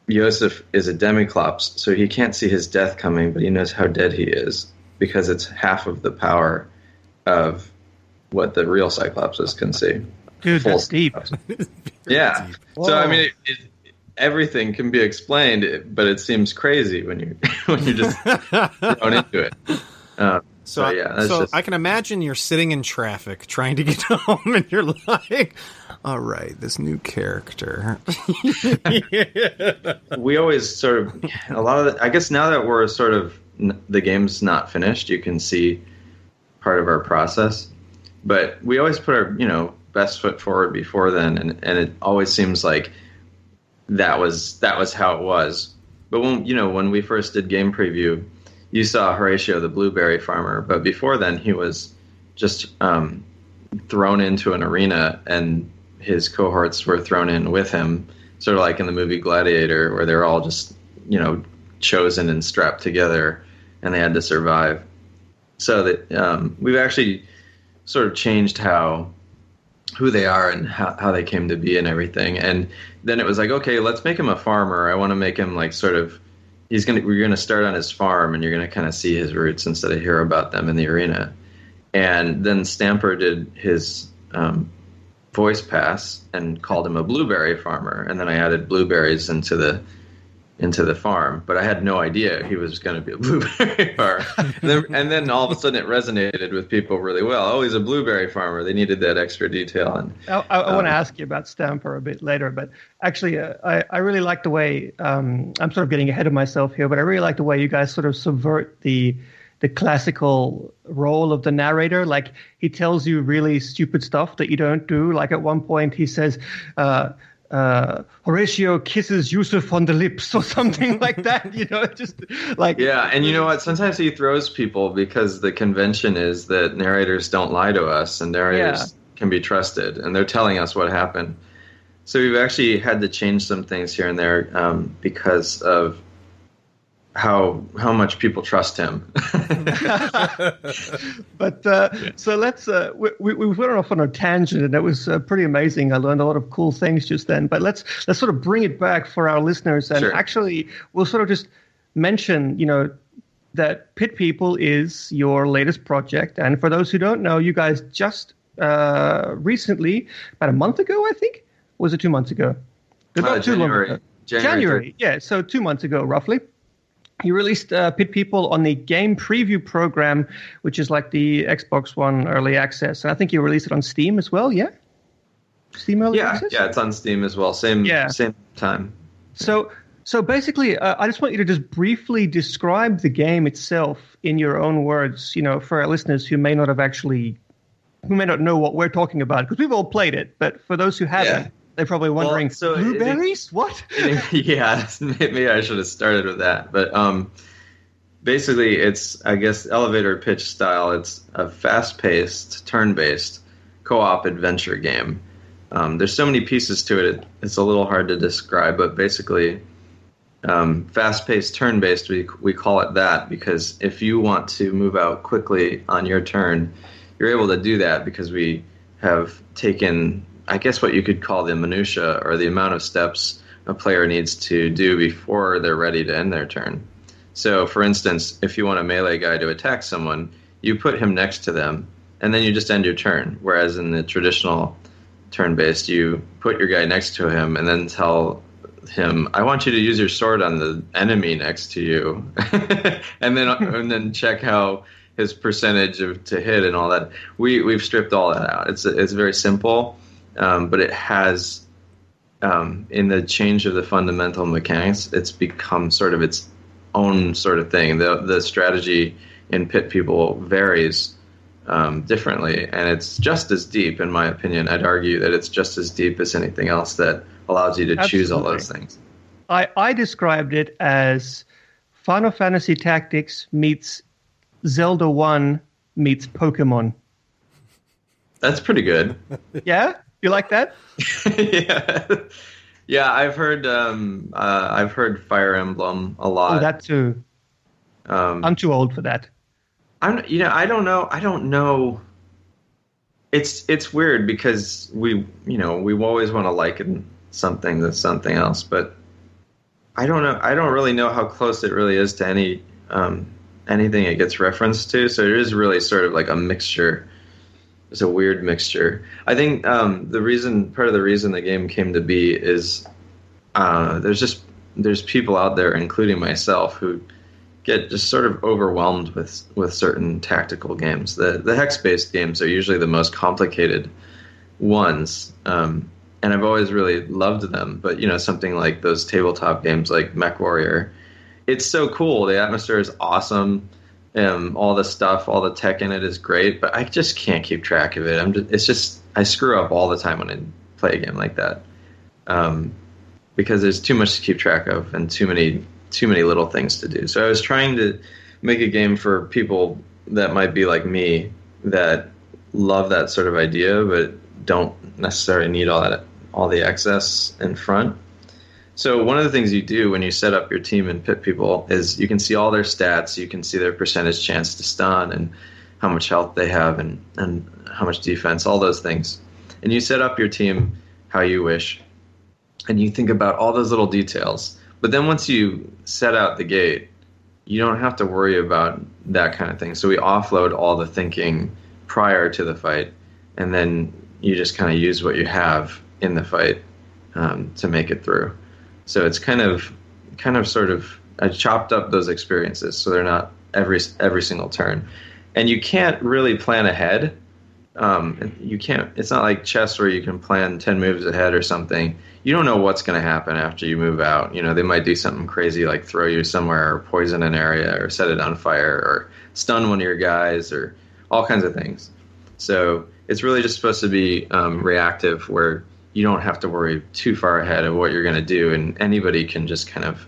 Yosef is a Demiclops, so he can't see his death coming, but he knows how dead he is because it's half of the power of what the real Cyclopses can see. Dude, that's deep. Yeah. Deep. So I mean, everything can be explained, but it seems crazy when you just thrown into it. So I can imagine you're sitting in traffic trying to get home, and you're like, "All right, this new character." We always sort of I guess now that we're sort of the game's not finished, you can see part of our process, but we always put our best foot forward before then, and it always seems like that was how it was. But when we first did game preview, you saw Horatio the blueberry farmer, but before then he was just thrown into an arena, and his cohorts were thrown in with him, sort of like in the movie Gladiator, where they're all just chosen and strapped together, and they had to survive. So that we've actually sort of changed who they are and how they came to be and everything. And then it was like, okay, let's make him a farmer. I want to make him like sort of, we're going to start on his farm, and you're going to kind of see his roots instead of hear about them in the arena. And then Stamper did his voice pass and called him a blueberry farmer. And then I added blueberries into the farm, but I had no idea he was going to be a blueberry farmer. and then all of a sudden it resonated with people really well. Oh, he's a blueberry farmer. They needed that extra detail. And I want to ask you about Stamper a bit later, but actually I really like the way, I'm sort of getting ahead of myself here, but I really like the way you guys sort of subvert the classical role of the narrator. Like, he tells you really stupid stuff that you don't do. Like at one point he says, Horatio kisses Yusuf on the lips or something like that, just like... Yeah, and you know what? Sometimes he throws people because the convention is that narrators don't lie to us, and narrators can be trusted, and they're telling us what happened. So we've actually had to change some things here and there because of how much people trust him. But so let's we went off on a tangent, and it was pretty amazing. I learned a lot of cool things just then. But let's sort of bring it back for our listeners, and actually we'll sort of just mention that Pit People is your latest project. And for those who don't know, you guys just recently, about a month ago, I think, was it 2 months ago? Not too long ago. January, yeah. So 2 months ago, roughly. You released Pit People on the game preview program, which is like the Xbox One early access. And I think you released it on Steam as well, yeah? Steam early access? Yeah, it's on Steam as well. Same time. So basically, I just want you to just briefly describe the game itself in your own words, for our listeners who may not know what we're talking about, because we've all played it. But for those who haven't, they're probably wondering, blueberries? What? Yeah, maybe I should have started with that. But basically, it's, I guess, elevator pitch style. It's a fast-paced, turn-based, co-op adventure game. There's so many pieces to it, it's a little hard to describe, but basically, fast-paced, turn-based, we call it that because if you want to move out quickly on your turn, you're able to do that because we have taken, I guess, what you could call the minutia, or the amount of steps a player needs to do before they're ready to end their turn. So, for instance, if you want a melee guy to attack someone, you put him next to them, and then you just end your turn. Whereas in the traditional turn-based, you put your guy next to him, and then tell him, I want you to use your sword on the enemy next to you. and then check how his percentage to hit and all that. We've stripped all that out. It's very simple, but it has in the change of the fundamental mechanics, it's become sort of its own sort of thing. The strategy in Pit People varies differently, and it's just as deep, in my opinion. I'd argue that it's just as deep as anything else that allows you to choose all those things. I described it as Final Fantasy Tactics meets Zelda 1 meets Pokemon. That's pretty good. Yeah? You like that? Yeah. I've heard Fire Emblem a lot. Oh, that too. I'm too old for that. I don't know. It's weird because we always want to liken something to something else, but I don't know. I don't really know how close it really is to anything it gets referenced to. So it is really sort of like a mixture. It's a weird mixture. I think part of the reason the game came to be is there's people out there, including myself, who get just sort of overwhelmed with certain tactical games. The hex-based games are usually the most complicated ones, and I've always really loved them. But something like those tabletop games like MechWarrior, it's so cool. The atmosphere is awesome. All the stuff, all the tech in it is great, but I just can't keep track of it. I screw up all the time when I play a game like that, because there's too much to keep track of and too many little things to do. So I was trying to make a game for people that might be like me, that love that sort of idea, but don't necessarily need all the excess in front. So one of the things you do when you set up your team in Pit People is you can see all their stats, you can see their percentage chance to stun and how much health they have and how much defense, all those things. And you set up your team how you wish, and you think about all those little details. But then once you set out the gate, you don't have to worry about that kind of thing. So we offload all the thinking prior to the fight, and then you just kind of use what you have in the fight to make it through. So it's kind of sort of, I chopped up those experiences so they're not every single turn, and you can't really plan ahead. You can't. It's not like chess where you can plan 10 moves ahead or something. You don't know what's going to happen after you move out. They might do something crazy like throw you somewhere or poison an area or set it on fire or stun one of your guys or all kinds of things. So it's really just supposed to be reactive, where you don't have to worry too far ahead of what you're going to do, and anybody can just kind of,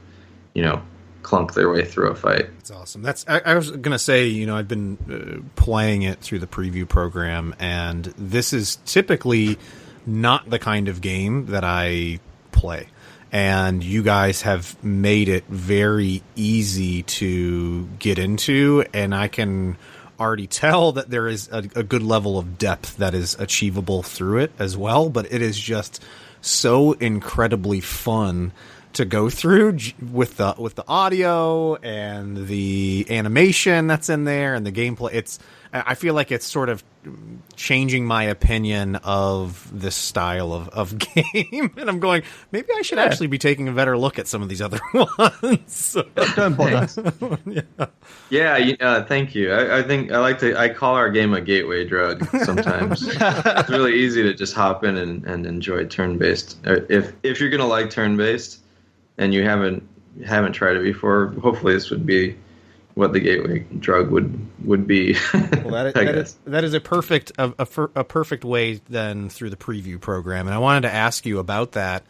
clunk their way through a fight. That's awesome. I was going to say, I've been playing it through the preview program, and this is typically not the kind of game that I play. And you guys have made it very easy to get into, and I can already tell that there is a good level of depth that is achievable through it as well, but it is just so incredibly fun to go through with the audio and the animation that's in there and the gameplay. I feel like it's sort of changing my opinion of this style of game, and I'm going, maybe I should actually be taking a better look at some of these other ones. Don't bother. Thank you. I think I call our game a gateway drug sometimes. It's really easy to just hop in and enjoy turn-based. If you're going to like turn-based and you haven't tried it before, hopefully this would be what the gateway drug would be. Well, that is a perfect way then through the preview program. And I wanted to ask you about that.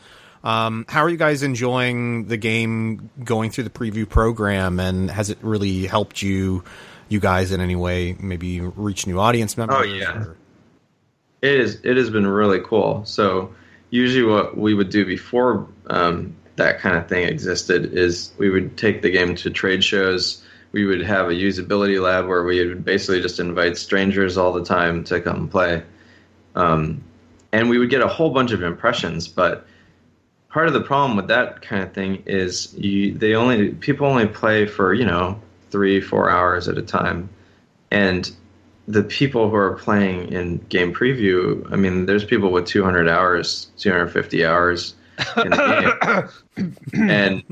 How are you guys enjoying the game going through the preview program, and has it really helped you guys in any way, maybe reach new audience members? Oh yeah, it has been really cool. So usually what we would do before that kind of thing existed is we would take the game to trade shows. We would have a usability lab where we would basically just invite strangers all the time to come play. And we would get a whole bunch of impressions, but part of the problem with that kind of thing is people only play for 3-4 hours at a time, and the people who are playing in game preview, I mean, there's people with 200 hours, 250 hours, in the game. And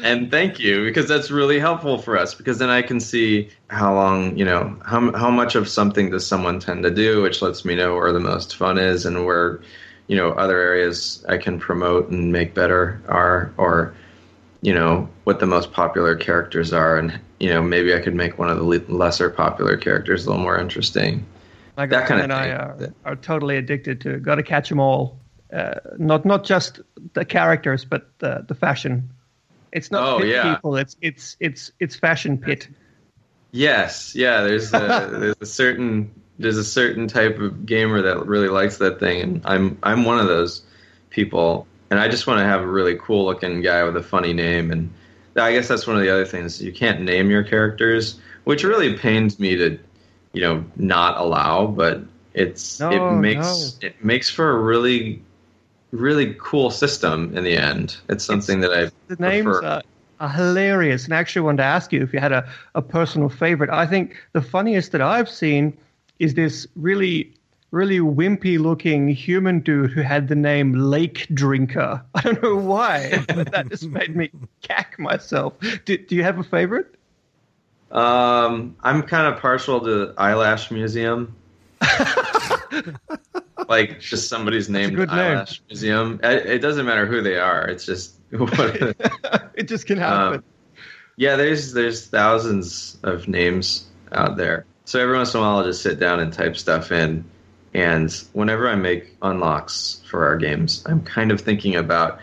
and thank you, because that's really helpful for us, because then I can see how long, how much of something does someone tend to do, which lets me know where the most fun is and where, other areas I can promote and make better are, or, what the most popular characters are. And, maybe I could make one of the lesser popular characters a little more interesting. My girlfriend and I are totally addicted to Got to Catch 'Em All. Not just the characters, but the fashion. It's not people. It's fashion pit. Yes, yeah. There's a certain type of gamer that really likes that thing, and I'm one of those people. And I just want to have a really cool looking guy with a funny name, and I guess that's one of the other things. You can't name your characters, which really pains me to, not allow. But it makes for a really, really cool system in the end. It's something that I the prefer. Names are hilarious, and I actually wanted to ask you if you had a personal favorite. I think the funniest that I've seen is this really, really wimpy looking human dude who had the name Lake Drinker. I don't know why, but that just made me cack myself. Do you have a favorite? I'm kind of partial to Eyelash Museum. Like, just somebody's named Eyelash Museum. It doesn't matter who they are. It's just it just can happen. Yeah, there's thousands of names out there. So every once in a while, I'll just sit down and type stuff in. And whenever I make unlocks for our games, I'm kind of thinking about,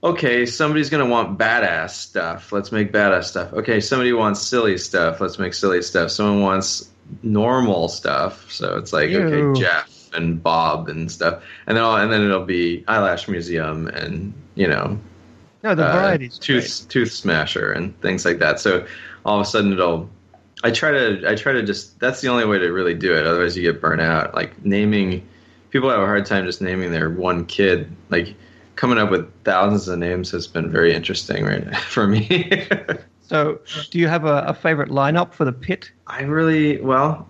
okay, somebody's going to want badass stuff. Let's make badass stuff. Okay, somebody wants silly stuff. Let's make silly stuff. Someone wants normal stuff. So it's like, okay, Jeff and Bob and stuff. And then it'll be Eyelash Museum and, the variety's Tooth Smasher and things like that. So all of a sudden I try to just, that's the only way to really do it. Otherwise you get burnt out. Like people have a hard time just naming their one kid. Like coming up with thousands of names has been very interesting right now for me. So do you have a favorite lineup for the pit?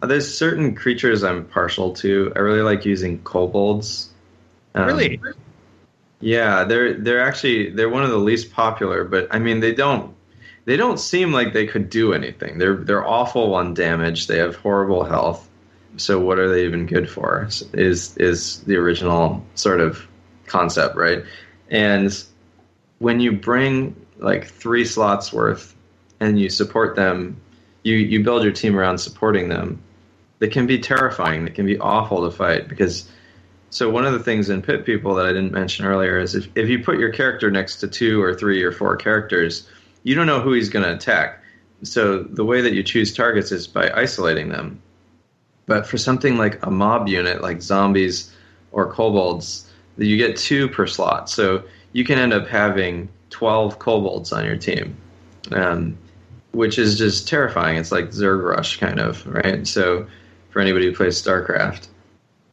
There's certain creatures I'm partial to. I really like using kobolds. Really? Yeah, they're one of the least popular, but I mean they don't seem like they could do anything. They're awful on damage. They have horrible health. So what are they even good for? Is the original sort of concept, right? And when you bring like 3 slots worth and you support them, you build your team around supporting them. They can be terrifying. They can be awful to fight because. So one of the things in Pit People that I didn't mention earlier is if you put your character next to 2 or 3 or 4 characters, you don't know who he's going to attack. So the way that you choose targets is by isolating them. But for something like a mob unit, like zombies or kobolds, you get 2 per slot. So you can end up having 12 kobolds on your team, which is just terrifying. It's like Zerg Rush kind of, right? So for anybody who plays StarCraft.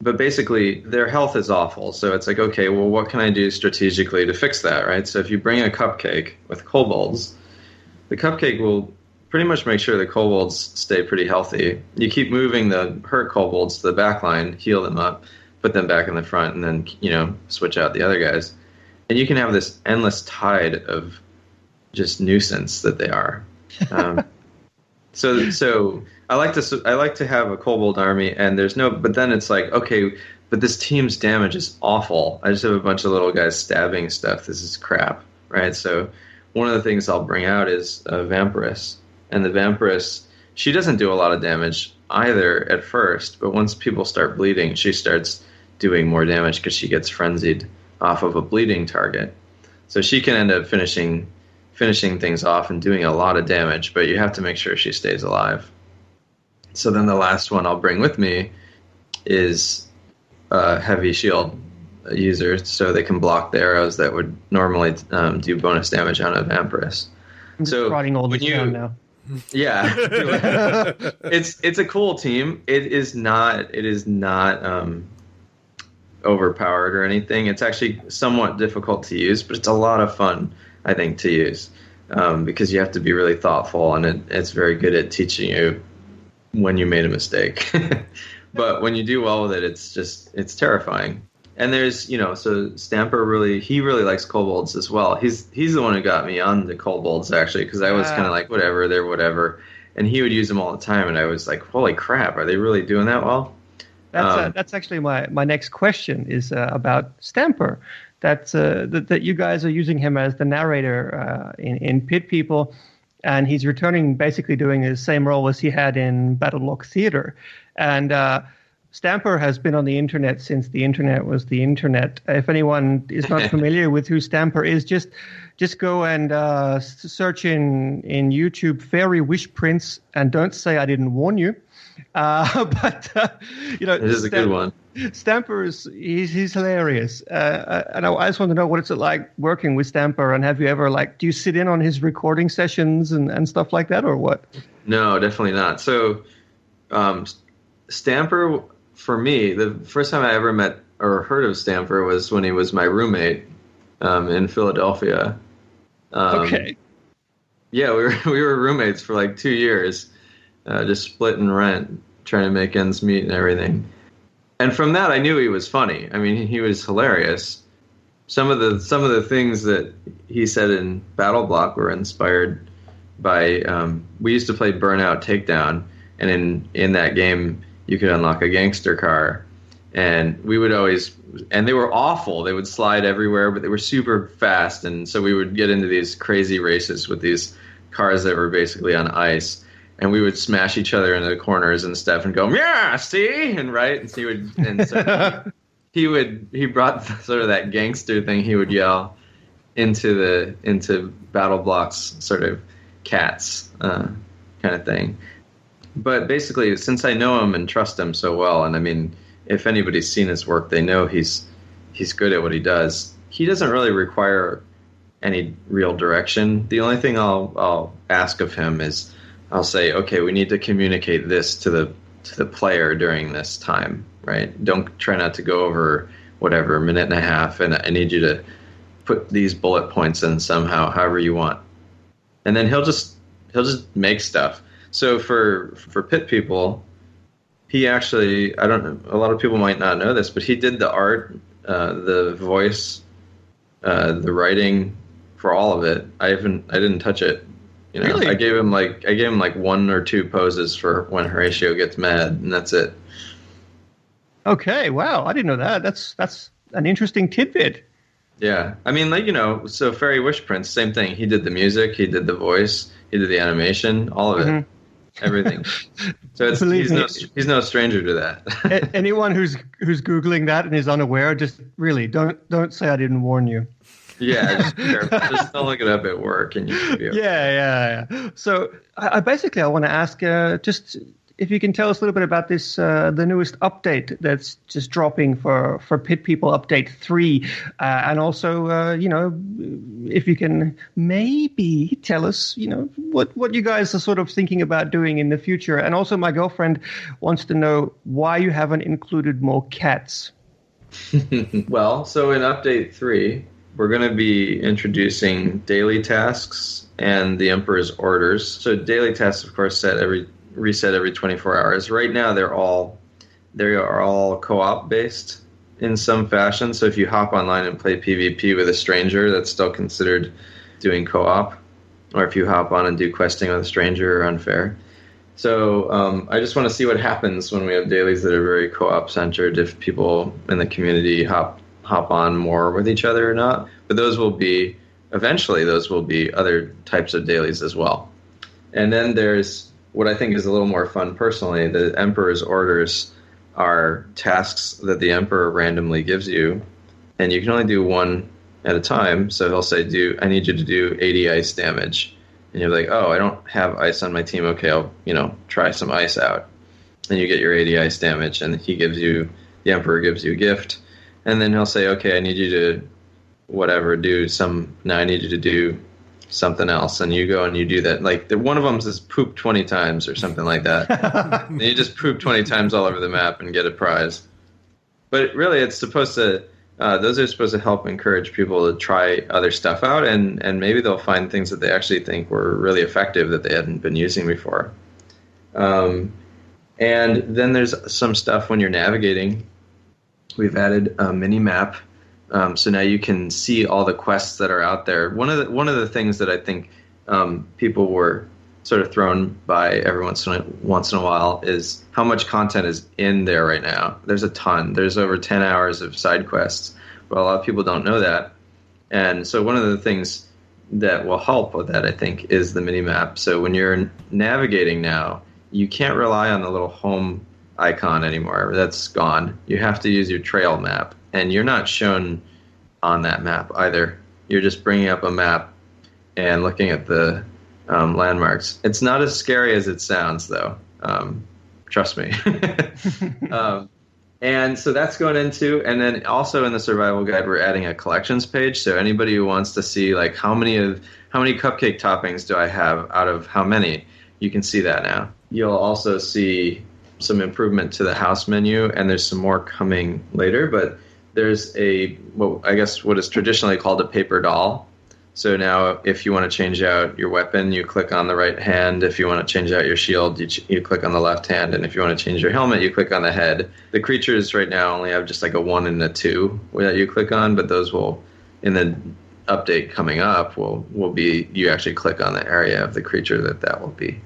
But basically, their health is awful. So it's like, okay, well, what can I do strategically to fix that, right? So if you bring a cupcake with kobolds, the cupcake will pretty much make sure the kobolds stay pretty healthy. You keep moving the hurt kobolds to the back line, heal them up, put them back in the front, and then, switch out the other guys. And you can have this endless tide of just nuisance that they are. So I like to have a kobold army, and but then it's like, okay, but this team's damage is awful. I just have a bunch of little guys stabbing stuff. This is crap, right? So one of the things I'll bring out is a Vampiress, and the Vampiress, she doesn't do a lot of damage either at first, but once people start bleeding, she starts doing more damage because she gets frenzied off of a bleeding target. So she can end up finishing things off and doing a lot of damage, but you have to make sure she stays alive. So then the last one I'll bring with me is a heavy shield user, so they can block the arrows that would normally do bonus damage on a Vampiress. I'm just writing all this down now. Yeah, it's a cool team. It is not overpowered or anything. It's actually somewhat difficult to use, but it's a lot of fun, I think, to use because you have to be really thoughtful, and it's very good at teaching you when you made a mistake. But when you do well with it, it's terrifying. And there's, so Stamper really likes kobolds as well. He's the one who got me on the kobolds, actually, because I was kind of like, whatever, they're whatever. And he would use them all the time, and I was like, holy crap, are they really doing that well? That's actually my next question is about Stamper. That you guys are using him as the narrator in Pit People, and he's returning, basically doing the same role as he had in Battle Block Theater. And Stamper has been on the internet since the internet was the internet. If anyone is not familiar with who Stamper is, just go and search in YouTube Fairy Wish Prince, and don't say I didn't warn you. It is a good one. Stamper he's hilarious, and I just want to know what it's like working with Stamper. And have you ever do you sit in on his recording sessions and stuff like that, or what? No, definitely not. So, Stamper, for me, the first time I ever met or heard of Stamper was when he was my roommate in Philadelphia. Okay. Yeah, we were roommates for like 2 years, just splitting rent, trying to make ends meet and everything. And from that, I knew he was funny. I mean, he was hilarious. Some of the things that he said in Battle Block were inspired by. We used to play Burnout Takedown, and in that game, you could unlock a gangster car, and we would always. And they were awful. They would slide everywhere, but they were super fast, and so we would get into these crazy races with these cars that were basically on ice. And we would smash each other into the corners and stuff, and go, yeah, see, and right, and so he brought sort of that gangster thing. He would yell into Battle Block's sort of cats kind of thing. But basically, since I know him and trust him so well, and I mean, if anybody's seen his work, they know he's good at what he does. He doesn't really require any real direction. The only thing I'll ask of him is, I'll say, okay, we need to communicate this to the player during this time, right? Don't try not to go over whatever, a minute and a half, and I need you to put these bullet points in somehow, however you want. And then he'll just make stuff. So for Pit People, he actually, I don't know, a lot of people might not know this, but he did the art, the voice, the writing for all of it. I didn't touch it. Really? I gave him like 1 or 2 poses for when Horatio gets mad, and that's it. Okay, wow, I didn't know that. That's an interesting tidbit. Yeah, I mean, so Fairy Wish Prince, same thing. He did the music, he did the voice, he did the animation, all of it, everything. So he's no stranger to that. Anyone who's Googling that and is unaware, just really don't say I didn't warn you. Yeah, just be careful. Just don't look it up at work, and you should be okay. Yeah. So I want to ask, just if you can tell us a little bit about this, the newest update that's just dropping for Pit People, Update 3, and also, if you can maybe tell us, what you guys are sort of thinking about doing in the future. And also, my girlfriend wants to know why you haven't included more cats. Well, so in Update 3. We're going to be introducing daily tasks and the Emperor's orders. So daily tasks, of course, reset every 24 hours. Right now, they are all co-op based in some fashion. So if you hop online and play PvP with a stranger, that's still considered doing co-op. Or if you hop on and do questing with a stranger or unfair. So I just want to see what happens when we have dailies that are very co-op centered. If people in the community hop on more with each other or not. But eventually those will be other types of dailies as well. And then there's what I think is a little more fun personally. The Emperor's orders are tasks that the Emperor randomly gives you, and you can only do one at a time. So he'll say, I need you to do 80 ice damage. And you're like, oh, I don't have ice on my team. Okay, I'll, try some ice out. And you get your 80 ice damage, and the Emperor gives you a gift. And then he'll say, okay, I need you to I need you to do something else. And you go and you do that. Like one of them is poop 20 times or something like that. And you just poop 20 times all over the map and get a prize. But really, it's supposed to, those are supposed to help encourage people to try other stuff out. And maybe they'll find things that they actually think were really effective that they hadn't been using before. And then there's some stuff when you're navigating. We've added a mini map, so now you can see all the quests that are out there. One of the things that I think people were sort of thrown by every once in a while is how much content is in there right now. There's a ton. There's over 10 hours of side quests, but a lot of people don't know that. And so one of the things that will help with that, I think, is the mini map. So when you're navigating now, you can't rely on the little home icon anymore. That's gone. You have to use your trail map, and you're not shown on that map either. You're just bringing up a map and looking at the landmarks. It's not as scary as it sounds, though. Trust me. And so that's going into, and then also in the survival guide, we're adding a collections page. So anybody who wants to see like how many cupcake toppings do I have out of how many, you can see that now. You'll also see some improvement to the house menu, and there's some more coming later. But there's what is traditionally called a paper doll. So now if you want to change out your weapon, you click on the right hand. If you want to change out your shield, you click on the left hand. And if you want to change your helmet, you click on the head. The creatures right now only have just like a 1 and a 2 that you click on, but those will, in the update coming up, will be, you actually click on the area of the creature that will be.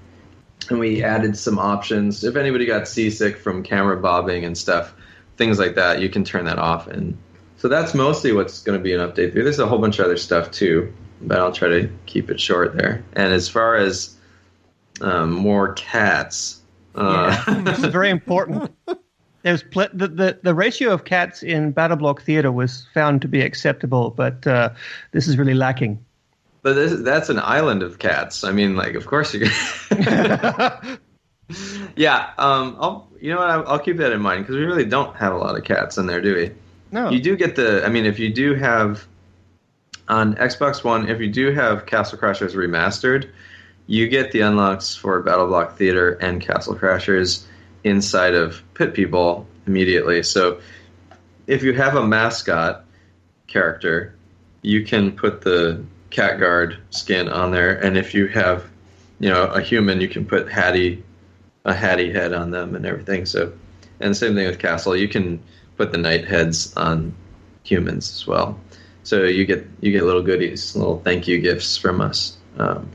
And we added some options. If anybody got seasick from camera bobbing and stuff, things like that, you can turn that off. And so that's mostly what's going to be an update through. There's a whole bunch of other stuff too, but I'll try to keep it short there. And as far as more cats, this is very important. There's the ratio of cats in BattleBlock Theater was found to be acceptable, but this is really lacking. But that's an island of cats. I mean, like, of course you can. Yeah. I'll keep that in mind because we really don't have a lot of cats in there, do we? No. You do get if you do have, on Xbox One, if you do have Castle Crashers Remastered, you get the unlocks for BattleBlock Theater and Castle Crashers inside of Pit People immediately. So if you have a mascot character, you can put the cat guard skin on there, and if you have, a human, you can put a Hattie head on them and everything. So, and same thing with Castle, you can put the knight heads on humans as well. So you get little goodies, little thank you gifts from us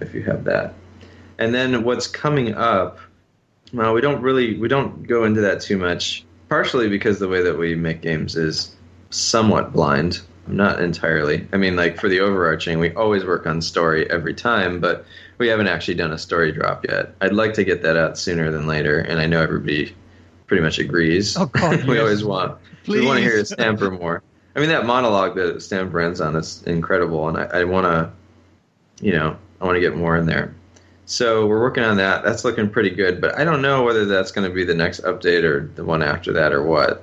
if you have that. And then what's coming up, well, we don't go into that too much, partially because the way that we make games is somewhat blind. Not entirely. I mean, like for the overarching, we always work on story every time, but we haven't actually done a story drop yet. I'd like to get that out sooner than later, and I know everybody pretty much agrees. Oh, God, we yes. always want. Please. We want to hear Stamper more. I mean, that monologue that Stamper ends on is incredible, and I want to get more in there. So we're working on that. That's looking pretty good, but I don't know whether that's going to be the next update or the one after that or what.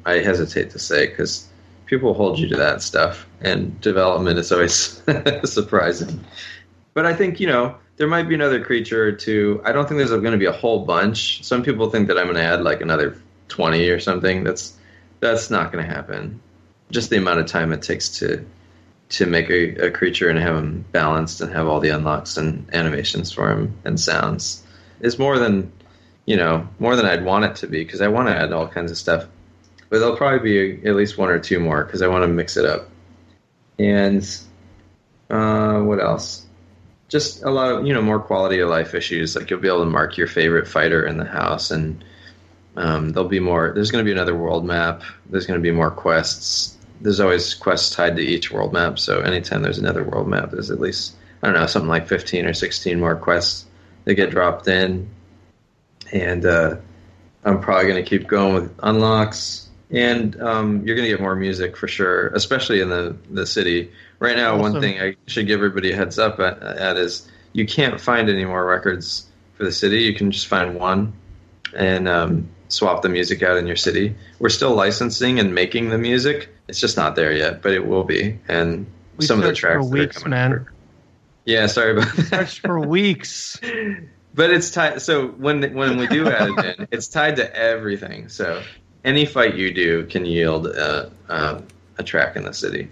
I hesitate to say because people hold you to that stuff, and development is always surprising. But I think, there might be another creature or two. I don't think there's going to be a whole bunch. Some people think that I'm going to add like another 20 or something. That's not going to happen. Just the amount of time it takes to make a creature and have him balanced and have all the unlocks and animations for him and sounds is more than I'd want it to be, because I want to add all kinds of stuff. But there'll probably be at least one or two more because I want to mix it up. And what else? Just a lot of, more quality of life issues. Like you'll be able to mark your favorite fighter in the house, and there'll be more. There's going to be another world map. There's going to be more quests. There's always quests tied to each world map. So anytime there's another world map, there's at least, something like 15 or 16 more quests that get dropped in. And I'm probably going to keep going with unlocks. And you're going to get more music for sure, especially in the city. Right now, Awesome. One thing I should give everybody a heads up at is you can't find any more records for the city. You can just find one and swap the music out in your city. We're still licensing and making the music. It's just not there yet, but it will be. And some of the tracks for weeks, that are coming man. Yeah, sorry about that. Searched for weeks. But it's tied. So when we do add it in, it's tied to everything. So any fight you do can yield a track in the city.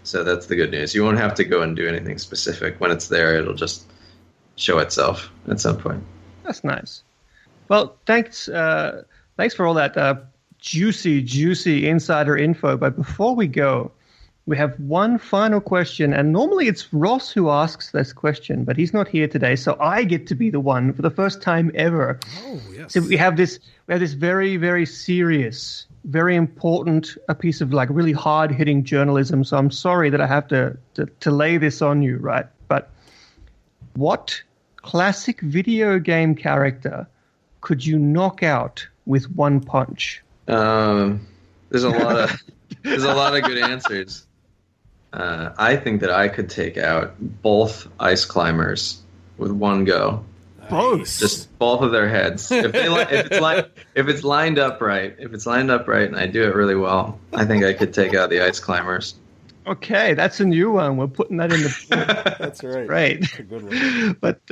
So that's the good news. You won't have to go and do anything specific. When it's there, it'll just show itself at some point. That's nice. Well, thanks for all that juicy insider info. But before we go, we have one final question. And normally it's Ross who asks this question, but he's not here today. So I get to be the one for the first time ever. Oh, yes. So we have this very, very serious, very important a piece of like really hard-hitting journalism. So I'm sorry that I have to lay this on you, right? But what classic video game character could you knock out with one punch? There's a lot of good answers. I think that I could take out both ice climbers with one go. Both, just both of their heads. If it's lined up right, and I do it really well, I think I could take out the ice climbers. Okay, that's a new one. We're putting that in the. That's right. Right. That's a good one. But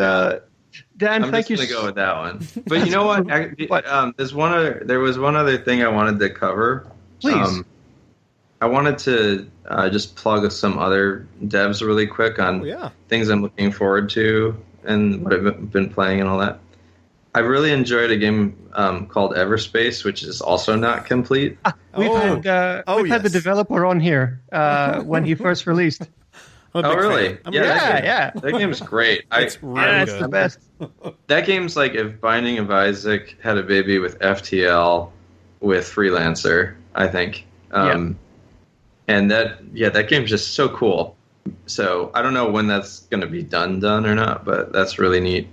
Dan, thank you. I'm just gonna go with that one. But you know what? There was one other thing I wanted to cover. Please. I wanted to just plug some other devs really quick on things I'm looking forward to and what I've been playing and all that. I really enjoyed a game called Everspace, which is also not complete. We've had the developer on here when he first released. Oh, really? Yeah. That game's great. It's really it's the best. That game's like if Binding of Isaac had a baby with FTL with Freelancer, I think. And that game's just so cool. So I don't know when that's going to be done or not, but that's really neat.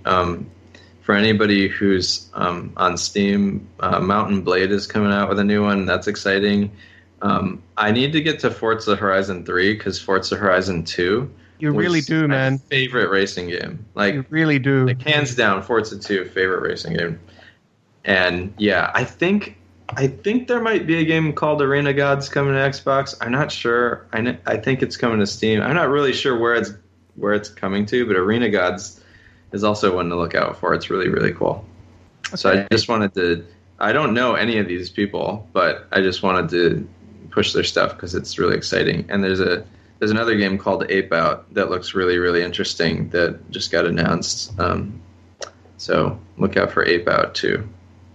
For anybody who's on Steam, Mountain Blade is coming out with a new one. That's exciting. I need to get to Forza Horizon 3 because Forza Horizon 2 You really do, man. Favorite racing game. Like, you really do. Like, hands down, Forza 2, favorite racing game. And yeah, I think there might be a game called Arena Gods coming to Xbox. I'm not sure. I think it's coming to Steam. I'm not really sure where it's coming to, but Arena Gods is also one to look out for. It's really, really cool. Okay. So I just wanted to. I don't know any of these people, but I just wanted to push their stuff because it's really exciting. And there's another game called Ape Out that looks really, really interesting that just got announced. So look out for Ape Out too.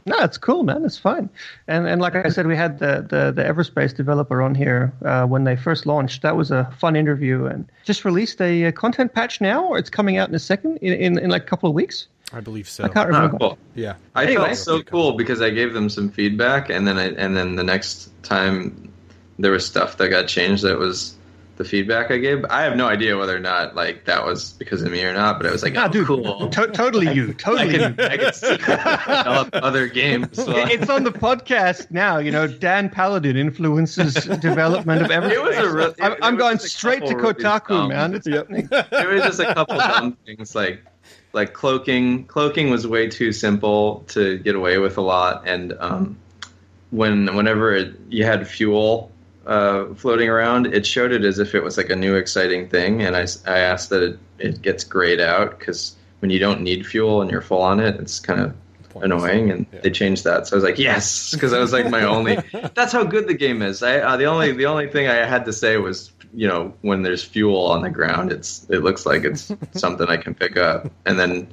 No, it's cool, man. It's fine. And like I said, we had the Everspace developer on here when they first launched. That was a fun interview, and just released a content patch now, or it's coming out in a second, in like a couple of weeks. I believe so. I can't remember. Cool. Yeah. I felt so cool because I gave them some feedback, and then the next time there was stuff that got changed that was the feedback I gave. I have no idea whether or not like that was because of me or not, but I was like, oh, dude, cool. Totally you. Totally you. I can develop other games. So. It's on the podcast now. You know, Dan Paladin influences development of everything. I'm going straight to Kotaku, man. It's happening. There was just a couple dumb things like cloaking. Cloaking was way too simple to get away with a lot, and whenever you had fuel floating around, it showed it as if it was like a new exciting thing, and I asked that it gets grayed out because when you don't need fuel and you're full on it, it's kind of annoying, and they changed that. So I was like, yes, because I was like my only. That's how good the game is. The only thing I had to say was, you know, when there's fuel on the ground, it looks like it's something I can pick up, and then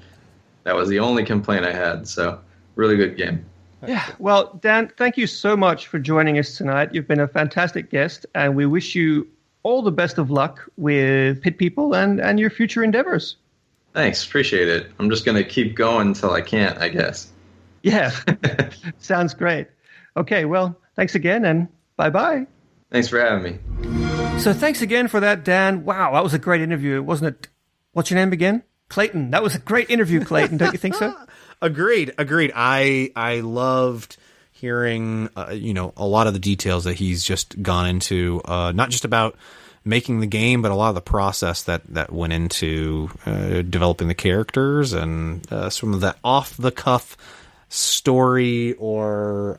that was the only complaint I had. So really good game. Yeah. Well, Dan, thank you so much for joining us tonight. You've been a fantastic guest, and we wish you all the best of luck with Pit People and your future endeavors. Thanks. Appreciate it. I'm just going to keep going until I can't, I guess. Yeah. Sounds great. Okay. Well, thanks again, and bye-bye. Thanks for having me. So thanks again for that, Dan. Wow, that was a great interview, wasn't it? What's your name again? Clayton. That was a great interview, Clayton. Don't you think so? Agreed. I loved hearing, a lot of the details that he's just gone into, not just about making the game, but a lot of the process that went into developing the characters and some of that off-the-cuff story or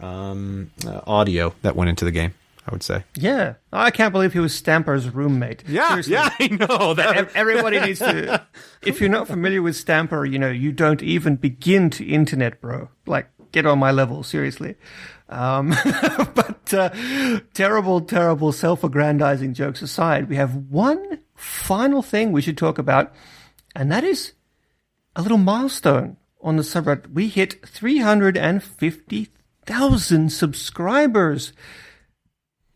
audio that went into the game, I would say. Yeah. I can't believe he was Stamper's roommate. Yeah, seriously. Yeah, I know. Everybody needs to... If you're not familiar with Stamper, you don't even begin to internet, bro. Like, get on my level, seriously. But terrible self-aggrandizing jokes aside, we have one final thing we should talk about, and that is a little milestone on the subreddit. We hit 350 1,000 subscribers.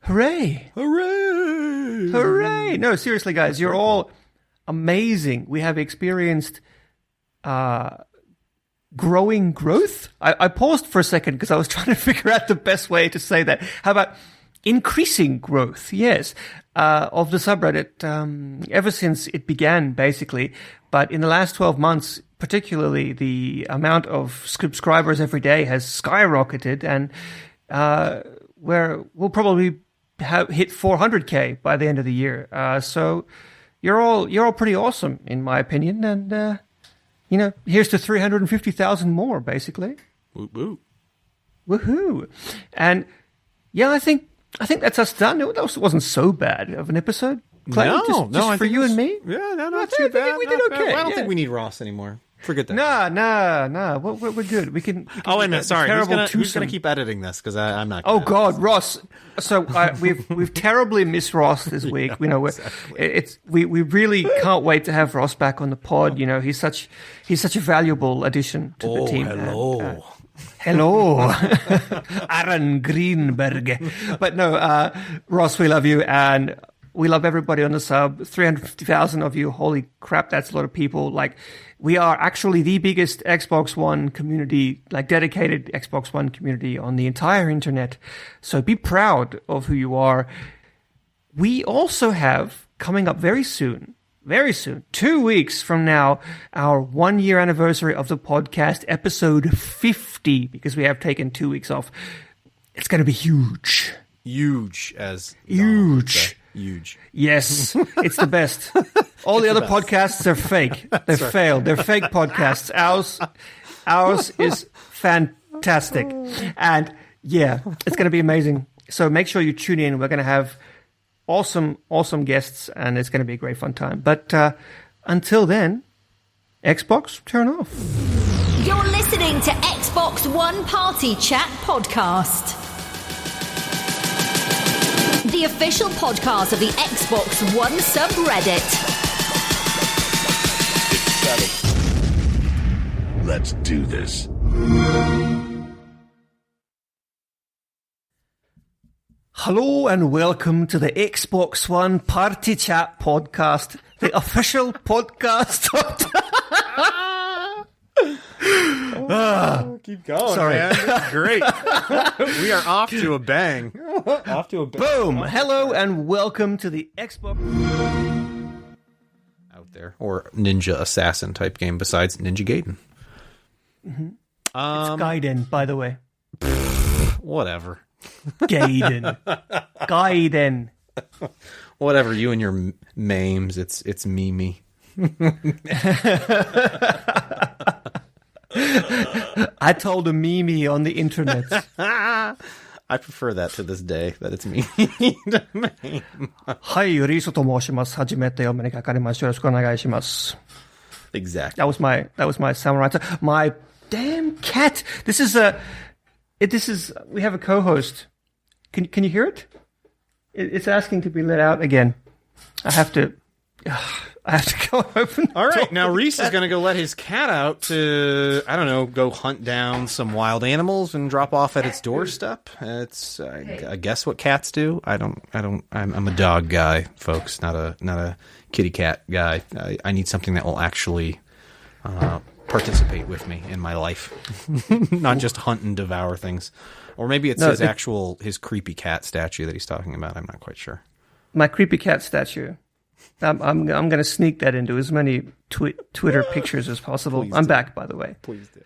Hooray. Hooray! Hooray! No, seriously, guys, you're all amazing. We have experienced growing growth. I paused for a second because I was trying to figure out the best way to say that. How about increasing growth? Yes, of the subreddit ever since it began, basically. But in the last 12 months, particularly, the amount of subscribers every day has skyrocketed, and we'll probably hit 400K by the end of the year. So you're all pretty awesome, in my opinion, and here's to 350,000 more, basically. Woo woo. Woohoo! And yeah, I think that's us done. That wasn't so bad of an episode. Clay, just for you and me. Yeah, not too bad. I think we did okay. I don't think we need Ross anymore. Forget that. Nah. We're good. We can oh, wait a minute. Sorry. Who's going to keep editing this? Because I'm not. Oh God, Ross. So we've terribly missed Ross this week. We really can't wait to have Ross back on the pod. He's such a valuable addition to the team. Hello. Hello, Aaron Greenberg. But no, Ross, we love you, and we love everybody on the sub. 350,000 of you. Holy crap, that's a lot of people. We are actually the biggest Xbox One community, dedicated Xbox One community on the entire internet. So be proud of who you are. We also have, coming up very soon, 2 weeks from now, our 1 year anniversary of the podcast, episode 50, because we have taken 2 weeks off. It's going to be huge. Huge as huge. Huge. Yes, it's the best. All the other podcasts are fake. They've failed. They're fake podcasts. Ours is fantastic. And yeah, it's going to be amazing. So make sure you tune in. We're going to have awesome guests, and it's going to be a great fun time. But until then, Xbox, turn off. You're listening to Xbox One Party Chat Podcast, the official podcast of the Xbox One subreddit. Let's do this. Hello and welcome to the Xbox One Party Chat Podcast, the official podcast of... Keep going, Sorry. man. That's great. We are off to a bang. Boom! Hello and welcome to the Xbox... Out there. Or Ninja Assassin type game besides Ninja Gaiden. Mm-hmm. It's Gaiden, by the way. Whatever. Gaiden. Whatever, you and your memes. It's Mimi. I told a Mimi on the internet. I prefer that to this day, that it's Mimi. Hi, Rhysと申します。初めてお目にかかりましてよろしくお願いします。Exactly. That was my samurai. My damn cat. This is we have a co-host. Can you hear it? It's asking to be let out again. I have to go open. All right, now Rhys is going to go let his cat out to, I don't know, go hunt down some wild animals and drop off at its doorstep. It's I guess what cats do. I'm a dog guy, folks, not a kitty cat guy. I need something that will actually participate with me in my life, not just hunt and devour things. Or maybe it's his creepy cat statue that he's talking about. I'm not quite sure. My creepy cat statue. I'm going to sneak that into as many Twitter pictures as possible. I'm back, by the way. Please do.